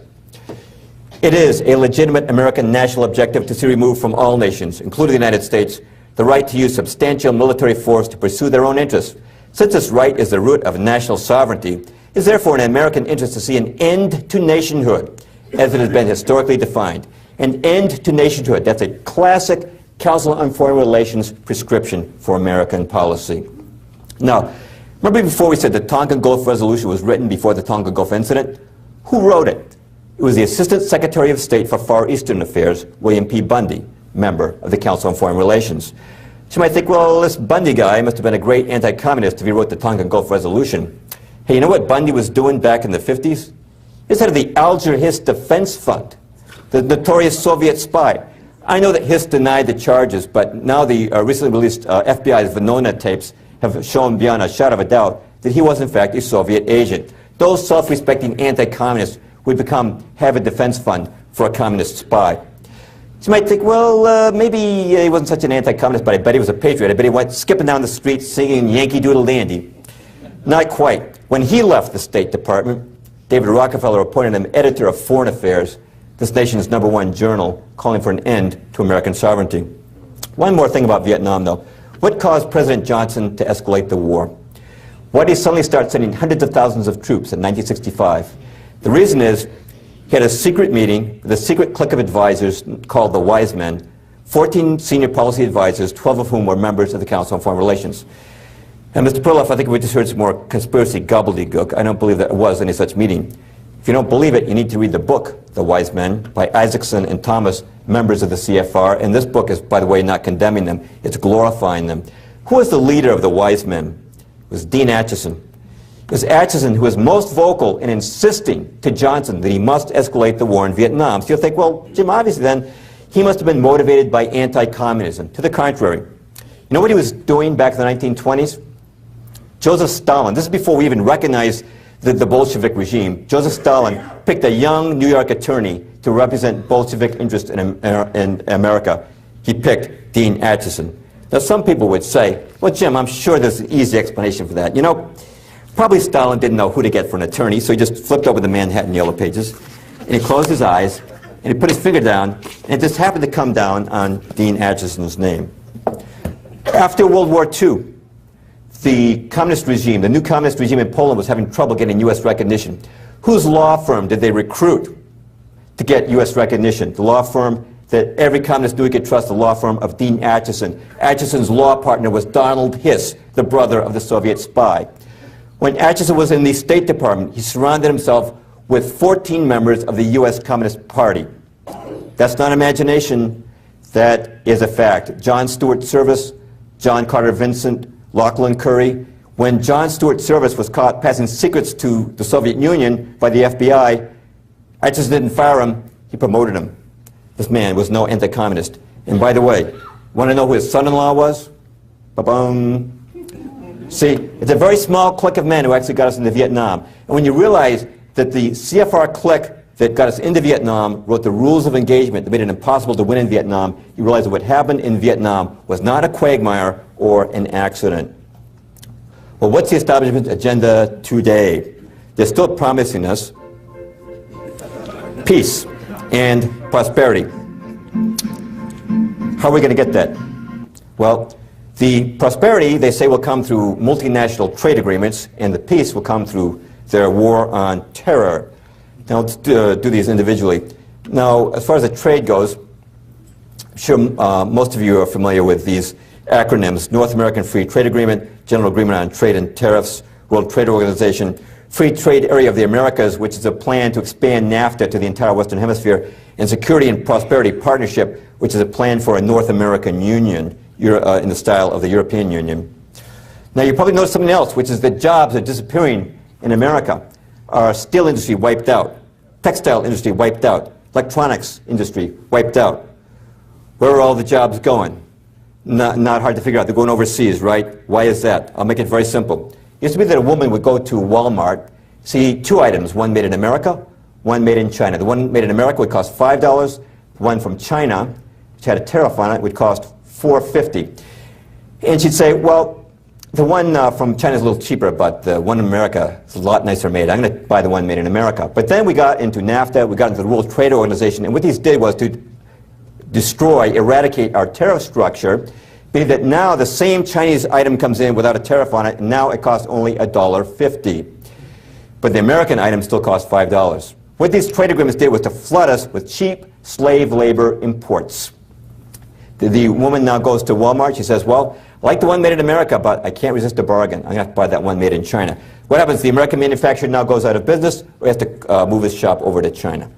"It is a legitimate American national objective to see removed from all nations, including the United States, the right to use substantial military force to pursue their own interests. Since this right is the root of national sovereignty, it is therefore in American interest to see an end to nationhood, as it has been historically defined. An end to nationhood." That's a classic Council on Foreign Relations prescription for American policy. Now, remember before we said the Tonkin Gulf Resolution was written before the Tonkin Gulf Incident? Who wrote it? It was the Assistant Secretary of State for Far Eastern Affairs, William P. Bundy, member of the Council on Foreign Relations. So you might think, well, this Bundy guy must have been a great anti-communist if he wrote the Tonkin Gulf Resolution. Hey, you know what Bundy was doing back in the 50s? He was head of the Alger-Hiss Defense Fund, the notorious Soviet spy. I know that Hiss denied the charges, but now the recently released FBI's Venona tapes have shown beyond a shadow of a doubt that he was in fact a Soviet agent. Those self-respecting anti-communists would have a defense fund for a communist spy. So you might think, well, maybe he wasn't such an anti-communist, but I bet he was a patriot. I bet he went skipping down the street singing Yankee Doodle Dandy. Not quite. When he left the State Department, David Rockefeller appointed him editor of Foreign Affairs, this nation's #1 journal, calling for an end to American sovereignty. One more thing about Vietnam, though. What caused President Johnson to escalate the war? Why did he suddenly start sending hundreds of thousands of troops in 1965? The reason is he had a secret meeting with a secret clique of advisors called the Wise Men, 14 senior policy advisors, 12 of whom were members of the Council on Foreign Relations. And Mr. Perloff, I think we just heard some more conspiracy gobbledygook. I don't believe there was any such meeting. If you don't believe it, you need to read the book, The Wise Men, by Isaacson and Thomas, members of the CFR. And this book is, by the way, not condemning them. It's glorifying them. Who was the leader of the Wise Men? It was Dean Acheson. It was Acheson who was most vocal in insisting to Johnson that he must escalate the war in Vietnam. So you'll think, well, Jim, obviously then, he must have been motivated by anti-communism. To the contrary. You know what he was doing back in the 1920s? Joseph Stalin, this is before we even recognized the Bolshevik regime. Joseph Stalin picked a young New York attorney to represent Bolshevik interests in America. He picked Dean Acheson. Now some people would say, well, Jim, I'm sure there's an easy explanation for that. You know, probably Stalin didn't know who to get for an attorney, so he just flipped over the Manhattan Yellow Pages, and he closed his eyes, and he put his finger down, and it just happened to come down on Dean Acheson's name. After World War II, the communist regime, the new communist regime in Poland was having trouble getting U.S. recognition. Whose law firm did they recruit to get U.S. recognition? The law firm that every communist knew he could trust, the law firm of Dean Acheson. Acheson's law partner was Donald Hiss, the brother of the Soviet spy. When Acheson was in the State Department, he surrounded himself with 14 members of the U.S. Communist Party. That's not imagination, that is a fact. John Stuart Service, John Carter Vincent, Lachlan Curry. When John Stuart Service was caught passing secrets to the Soviet Union by the FBI, Acheson didn't fire him, he promoted him. This man was no anti-communist. And by the way, want to know who his son-in-law was? Ba-bum. See, it's a very small clique of men who actually got us into Vietnam. And when you realize that the CFR clique that got us into Vietnam wrote the rules of engagement that made it impossible to win in Vietnam, you realize that what happened in Vietnam was not a quagmire or an accident. Well, what's the establishment agenda today? They're still promising us peace and prosperity. How are we going to get that? Well, the prosperity, they say, will come through multinational trade agreements, and the peace will come through their war on terror. Now, let's do these individually. Now, as far as the trade goes, I'm sure most of you are familiar with these acronyms: North American Free Trade Agreement, General Agreement on Trade and Tariffs, World Trade Organization, Free Trade Area of the Americas, which is a plan to expand NAFTA to the entire Western Hemisphere, and Security and Prosperity Partnership, which is a plan for a North American Union in the style of the European Union. Now, you probably noticed something else, which is that jobs are disappearing in America. Our steel industry wiped out, textile industry wiped out, electronics industry wiped out. Where are all the jobs going? Not hard to figure out. They're going overseas, right? Why is that? I'll make it very simple. It used to be that a woman would go to Walmart, see two items, one made in America, one made in China. The one made in America would cost $5. The one from China, which had a tariff on it, would cost $4.50. And she'd say, well, the one from China is a little cheaper, but the one in America is a lot nicer made. I'm going to buy the one made in America. But then we got into NAFTA, we got into the World Trade Organization, and what these did was to destroy, eradicate our tariff structure, being that now the same Chinese item comes in without a tariff on it, and now it costs only $1.50. But the American item still costs $5. What these trade agreements did was to flood us with cheap slave labor imports. The woman now goes to Walmart, she says, well, I like the one made in America, but I can't resist a bargain. I'm going to have to buy that one made in China. What happens? The American manufacturer now goes out of business, or has to move his shop over to China.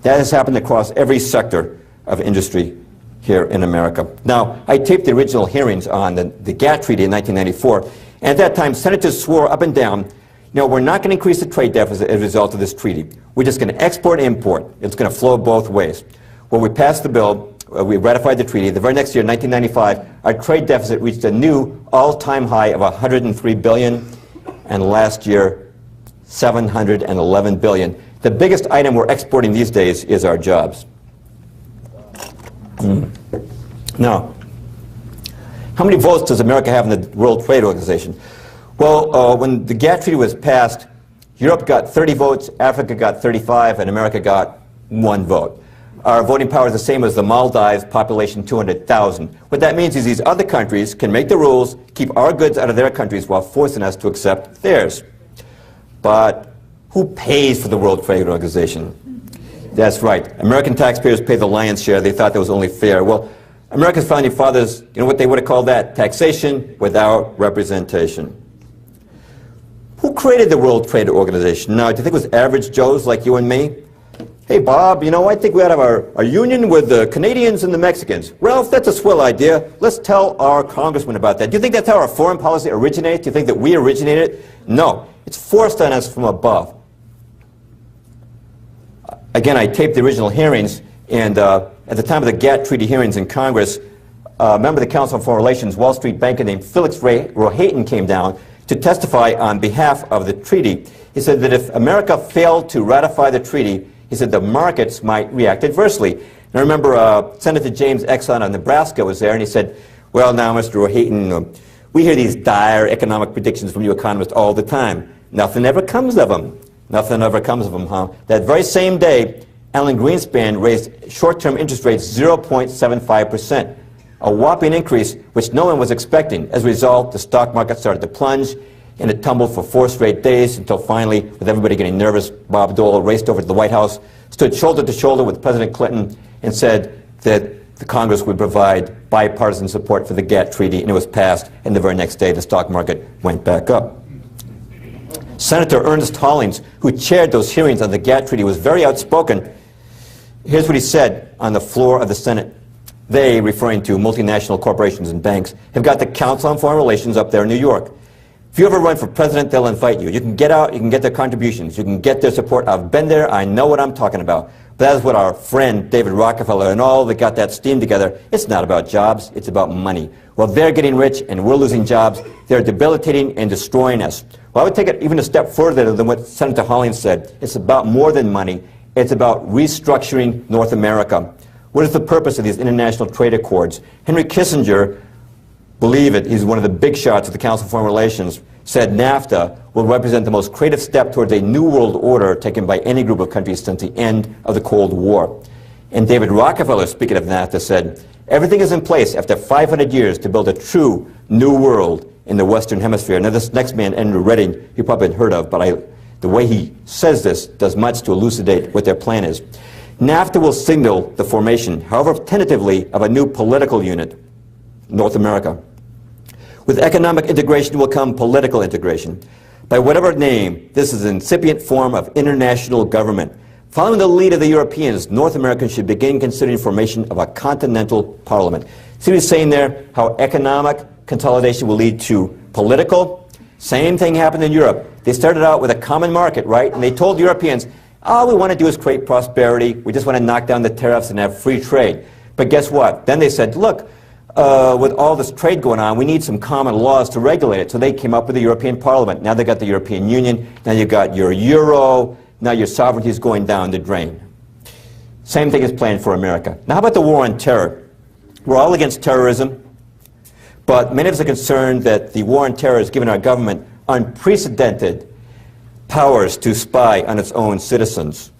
That has happened across every sector of industry here in America. Now, I taped the original hearings on the GATT Treaty in 1994, and at that time, senators swore up and down, you know, we're not going to increase the trade deficit as a result of this treaty. We're just going to export and import. It's going to flow both ways. Well, we passed the bill. We ratified the treaty. The very next year, 1995, our trade deficit reached a new all-time high of $103 billion, and last year, $711 billion. The biggest item we're exporting these days is our jobs. Now, how many votes does America have in the World Trade Organization? Well, when the GATT Treaty was passed, Europe got 30 votes, Africa got 35, and America got 1 vote. Our voting power is the same as the Maldives, population 200,000. What that means is these other countries can make the rules, keep our goods out of their countries while forcing us to accept theirs. But who pays for the World Trade Organization? That's right. American taxpayers pay the lion's share. They thought that was only fair. Well, America's founding fathers, you know what they would have called that? Taxation without representation. Who created the World Trade Organization? Now, do you think it was average Joes like you and me? Hey, Bob, you know, I think we ought to have our union with the Canadians and the Mexicans. Ralph, that's a swell idea. Let's tell our congressman about that. Do you think that's how our foreign policy originates? Do you think that we originated it? No. It's forced on us from above. Again, I taped the original hearings, and at the time of the GATT Treaty hearings in Congress, a member of the Council on Foreign Relations, Wall Street banker named Felix Rohatyn came down to testify on behalf of the treaty. He said that if America failed to ratify the treaty, he said the markets might react adversely. And I remember Senator James Exxon of Nebraska was there, and he said, well, now, Mr. Rohatyn, we hear these dire economic predictions from you economists all the time. Nothing ever comes of them. Nothing ever comes of them, huh? That very same day, Alan Greenspan raised short-term interest rates 0.75%, a whopping increase which no one was expecting. As a result, the stock market started to plunge, and it tumbled for 4 straight days until finally, with everybody getting nervous, Bob Dole raced over to the White House, stood shoulder to shoulder with President Clinton, and said that the Congress would provide bipartisan support for the GATT Treaty, and it was passed, and the very next day the stock market went back up. Senator Ernest Hollings, who chaired those hearings on the GATT Treaty, was very outspoken. Here's what he said on the floor of the Senate. They, referring to multinational corporations and banks, have got the Council on Foreign Relations up there in New York. If you ever run for president, they'll invite you. You can get out, you can get their contributions, you can get their support. I've been there, I know what I'm talking about. But that is what our friend David Rockefeller and all that got that steam together. It's not about jobs, it's about money. Well, they're getting rich and we're losing jobs. They're debilitating and destroying us. Well, I would take it even a step further than what Senator Hollings said. It's about more than money. It's about restructuring North America. What is the purpose of these international trade accords? Henry Kissinger, believe it, he's one of the big shots of the Council on Foreign Relations, said NAFTA will represent the most creative step towards a new world order taken by any group of countries since the end of the Cold War. And David Rockefeller, speaking of NAFTA, said, everything is in place after 500 years to build a true new world in the Western Hemisphere. Now, this next man, Andrew Redding, you probably heard of, but the way he says this does much to elucidate what their plan is. NAFTA will signal the formation, however tentatively, of a new political unit, North America. With economic integration will come political integration. By whatever name, this is an incipient form of international government. Following the lead of the Europeans, North Americans should begin considering formation of a continental parliament. See what he's saying there? How economic consolidation will lead to political? Same thing happened in Europe. They started out with a common market, right? And they told Europeans, all we want to do is create prosperity. We just want to knock down the tariffs and have free trade. But guess what? Then they said, look, with all this trade going on, we need some common laws to regulate it. So they came up with the European Parliament. Now they've got the European Union. Now you've got your euro. Now your sovereignty is going down the drain. Same thing is planned for America. Now how about the war on terror? We're all against terrorism, but many of us are concerned that the war on terror has given our government unprecedented powers to spy on its own citizens.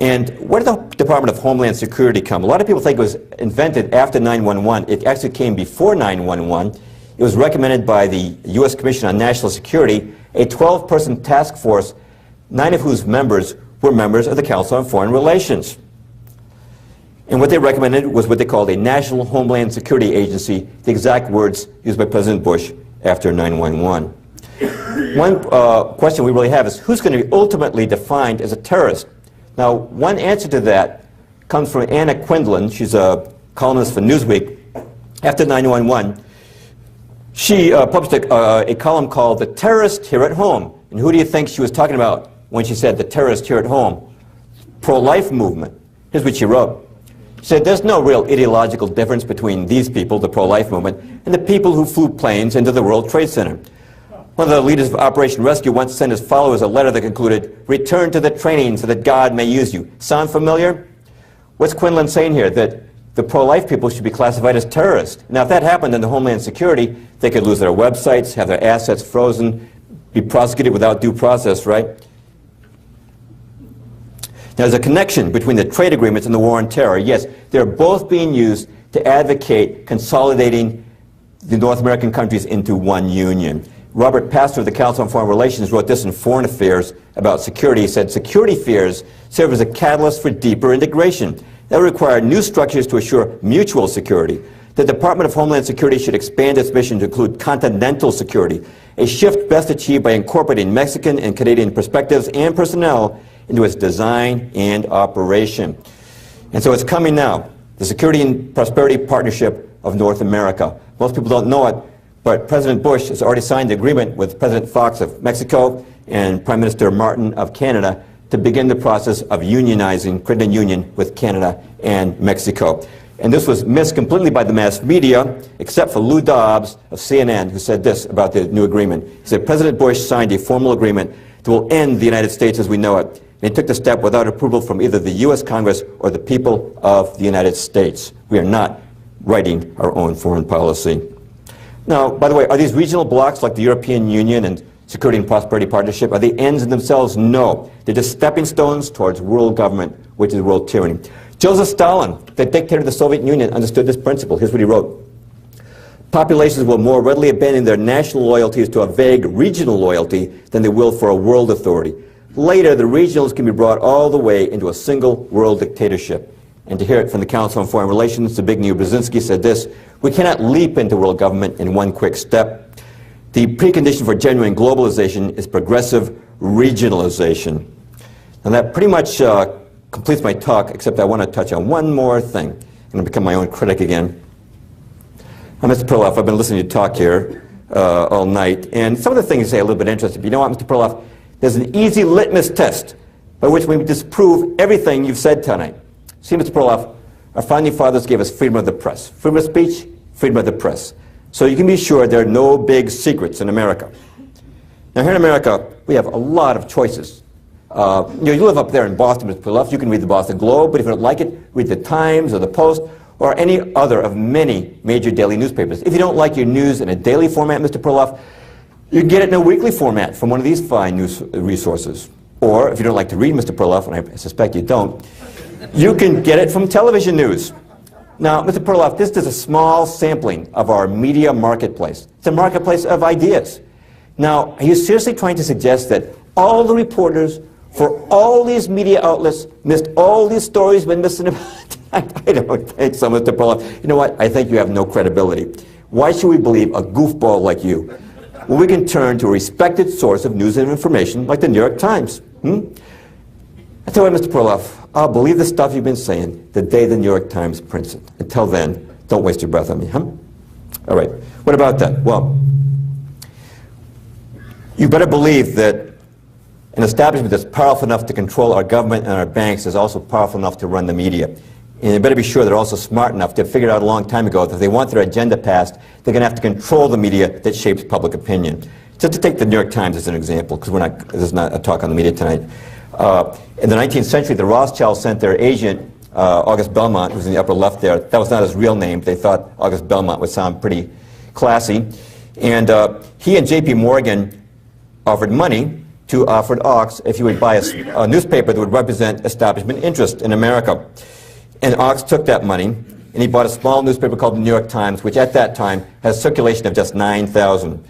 And where did the Department of Homeland Security come? A lot of people think it was invented after 9/11. It actually came before 9/11. It was recommended by the U.S. Commission on National Security, a 12-person task force, 9 of whose members were members of the Council on Foreign Relations. And what they recommended was what they called a National Homeland Security Agency, the exact words used by President Bush after 9/11. One question we really have is, who's going to be ultimately defined as a terrorist? Now, one answer to that comes from Anna Quindlen. She's a columnist for Newsweek. After 9/11, she published a column called The Terrorist Here at Home. And who do you think she was talking about when she said the terrorist here at home? Pro-life movement. Here's what she wrote. She said, there's no real ideological difference between these people, the pro-life movement, and the people who flew planes into the World Trade Center. One of the leaders of Operation Rescue once sent his followers a letter that concluded, return to the training so that God may use you. Sound familiar? What's Quinlan saying here? That the pro-life people should be classified as terrorists. Now, if that happened under Homeland Security, they could lose their websites, have their assets frozen, be prosecuted without due process, right? Now, there's a connection between the trade agreements and the war on terror. Yes, they're both being used to advocate consolidating the North American countries into one union. Robert Pastor of the Council on Foreign Relations wrote this in Foreign Affairs about security. He said, security fears serve as a catalyst for deeper integration. That will require new structures to assure mutual security. The Department of Homeland Security should expand its mission to include continental security, a shift best achieved by incorporating Mexican and Canadian perspectives and personnel into its design and operation. And so it's coming now, the Security and Prosperity Partnership of North America. Most people don't know it, but President Bush has already signed the agreement with President Fox of Mexico and Prime Minister Martin of Canada to begin the process of unionizing, creating a union with Canada and Mexico. And this was missed completely by the mass media, except for Lou Dobbs of CNN, who said this about the new agreement. He said, President Bush signed a formal agreement that will end the United States as we know it. And he took the step without approval from either the U.S. Congress or the people of the United States. We are not writing our own foreign policy. Now, by the way, are these regional blocs like the European Union and Security and Prosperity Partnership, are they ends in themselves? No. They're just stepping stones towards world government, which is world tyranny. Joseph Stalin, the dictator of the Soviet Union, understood this principle. Here's what he wrote. Populations will more readily abandon their national loyalties to a vague regional loyalty than they will for a world authority. Later, the regionals can be brought all the way into a single world dictatorship. And to hear it from the Council on Foreign Relations, Zbigniew Brzezinski said this, we cannot leap into world government in one quick step. The precondition for genuine globalization is progressive regionalization. And that pretty much completes my talk, except I want to touch on one more thing. I'm going to become my own critic again. Mr. Perloff, I've been listening to you talk here all night, and some of the things you say are a little bit interesting. But you know what, Mr. Perloff? There's an easy litmus test by which we disprove everything you've said tonight. See, Mr. Perloff, our founding fathers gave us freedom of the press. Freedom of speech, freedom of the press. So you can be sure there are no big secrets in America. Now, here in America, we have a lot of choices. You live up there in Boston, Mr. Perloff. You can read the Boston Globe, but if you don't like it, read the Times or the Post or any other of many major daily newspapers. If you don't like your news in a daily format, Mr. Perloff, you can get it in a weekly format from one of these fine news resources. Or, if you don't like to read, Mr. Perloff, and I suspect you don't, you can get it from television news. Now, Mr. Perloff, this is a small sampling of our media marketplace. It's a marketplace of ideas. Now, are you seriously trying to suggest that all the reporters for all these media outlets missed all these stories we've been missing about tonight? I don't think so, Mr. Perloff. You know what? I think you have no credibility. Why should we believe a goofball like you? Well, we can turn to a respected source of news and information like the New York Times. I tell you what, Mr. Perloff, I'll believe the stuff you've been saying the day the New York Times prints it. Until then, don't waste your breath on me, huh? All right. What about that? Well, you better believe that an establishment that's powerful enough to control our government and our banks is also powerful enough to run the media. And you better be sure they're also smart enough to have figured out a long time ago that if they want their agenda passed, they're going to have to control the media that shapes public opinion. Just to take the New York Times as an example, because this is not a talk on the media tonight. In the 19th century, the Rothschilds sent their agent, August Belmont, who's in the upper left there. That was not his real name. They thought August Belmont would sound pretty classy. And he and J.P. Morgan offered money to Alfred Ox if he would buy a newspaper that would represent establishment interest in America. And Ox took that money, and he bought a small newspaper called the New York Times, which at that time has a circulation of just 9,000.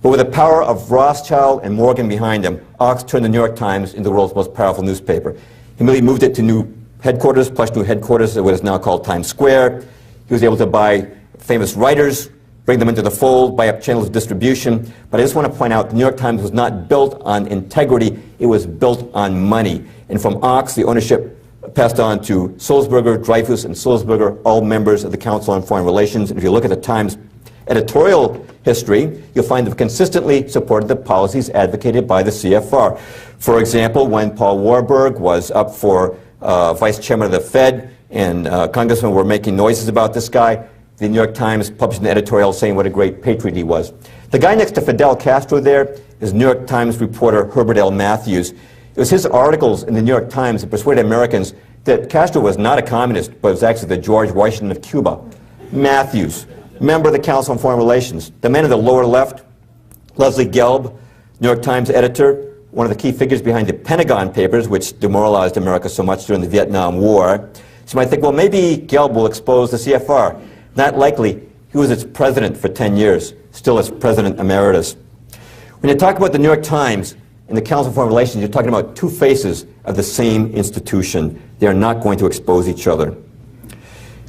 But with the power of Rothschild and Morgan behind him, Ox turned the New York Times into the world's most powerful newspaper. He immediately moved it to new headquarters, plush new headquarters at what is now called Times Square. He was able to buy famous writers, bring them into the fold, buy up channels of distribution. But I just want to point out the New York Times was not built on integrity, it was built on money. And from Ox, the ownership passed on to Sulzberger, Dreyfus, and Sulzberger, all members of the Council on Foreign Relations. And if you look at the Times editorial history, you'll find they've consistently supported the policies advocated by the CFR. For example, when Paul Warburg was up for vice chairman of the Fed and congressmen were making noises about this guy, the New York Times published an editorial saying what a great patriot he was. The guy next to Fidel Castro there is New York Times reporter Herbert L. Matthews. It was his articles in the New York Times that persuaded Americans that Castro was not a communist, but was actually the George Washington of Cuba. Matthews, member of the Council on Foreign Relations. The man in the lower left, Leslie Gelb, New York Times editor, one of the key figures behind the Pentagon Papers, which demoralized America so much during the Vietnam War. So you might think, well, maybe Gelb will expose the CFR. Not likely. He was its president for 10 years, still its president emeritus. When you talk about the New York Times and the Council on Foreign Relations, you're talking about two faces of the same institution. They are not going to expose each other.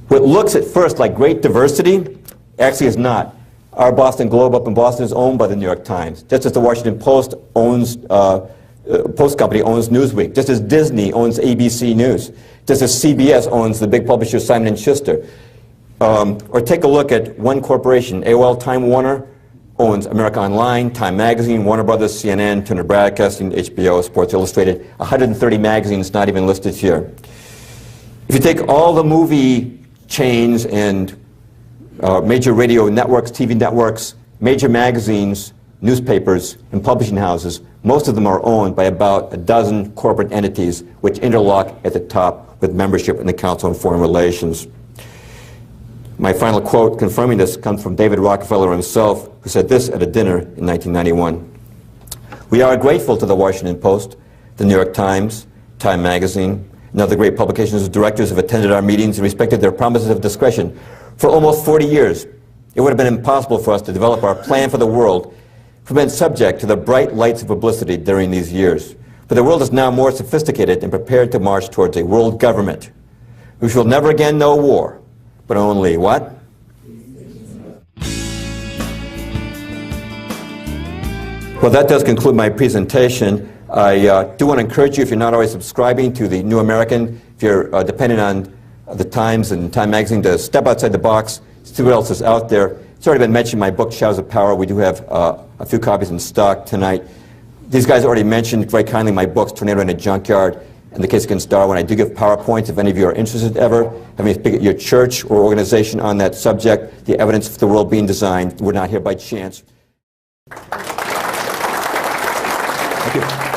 What looks at first like great diversity actually is not. Our Boston Globe up in Boston is owned by the New York Times, just as the Washington Post owns, Post Company owns Newsweek, just as Disney owns ABC News, just as CBS owns the big publisher Simon & Schuster. Or take a look at one corporation, AOL Time Warner owns America Online, Time Magazine, Warner Brothers, CNN, Turner Broadcasting, HBO, Sports Illustrated, 130 magazines not even listed here. If you take all the movie chains and major radio networks, TV networks, major magazines, newspapers, and publishing houses, most of them are owned by about a dozen corporate entities which interlock at the top with membership in the Council on Foreign Relations. My final quote confirming this comes from David Rockefeller himself, who said this at a dinner in 1991. We are grateful to the Washington Post, the New York Times, Time Magazine, and other great publications whose directors have attended our meetings and respected their promises of discretion. For almost 40 years, it would have been impossible for us to develop our plan for the world if we'd been subject to the bright lights of publicity during these years. But the world is now more sophisticated and prepared to march towards a world government. We shall never again know war, but only what? Well, that does conclude my presentation. I do want to encourage you, if you're not already subscribing to the New American, if you're dependent on the Times and Time Magazine, to step outside the box, see what else is out there. It's already been mentioned, my book, Shadows of Power. We do have a few copies in stock tonight. These guys already mentioned very kindly my books, Tornado in a Junkyard, and The Case Against Darwin. I do give PowerPoints if any of you are interested ever, having to speak at your church or organization on that subject, the evidence of the world being designed. We're not here by chance. Thank you.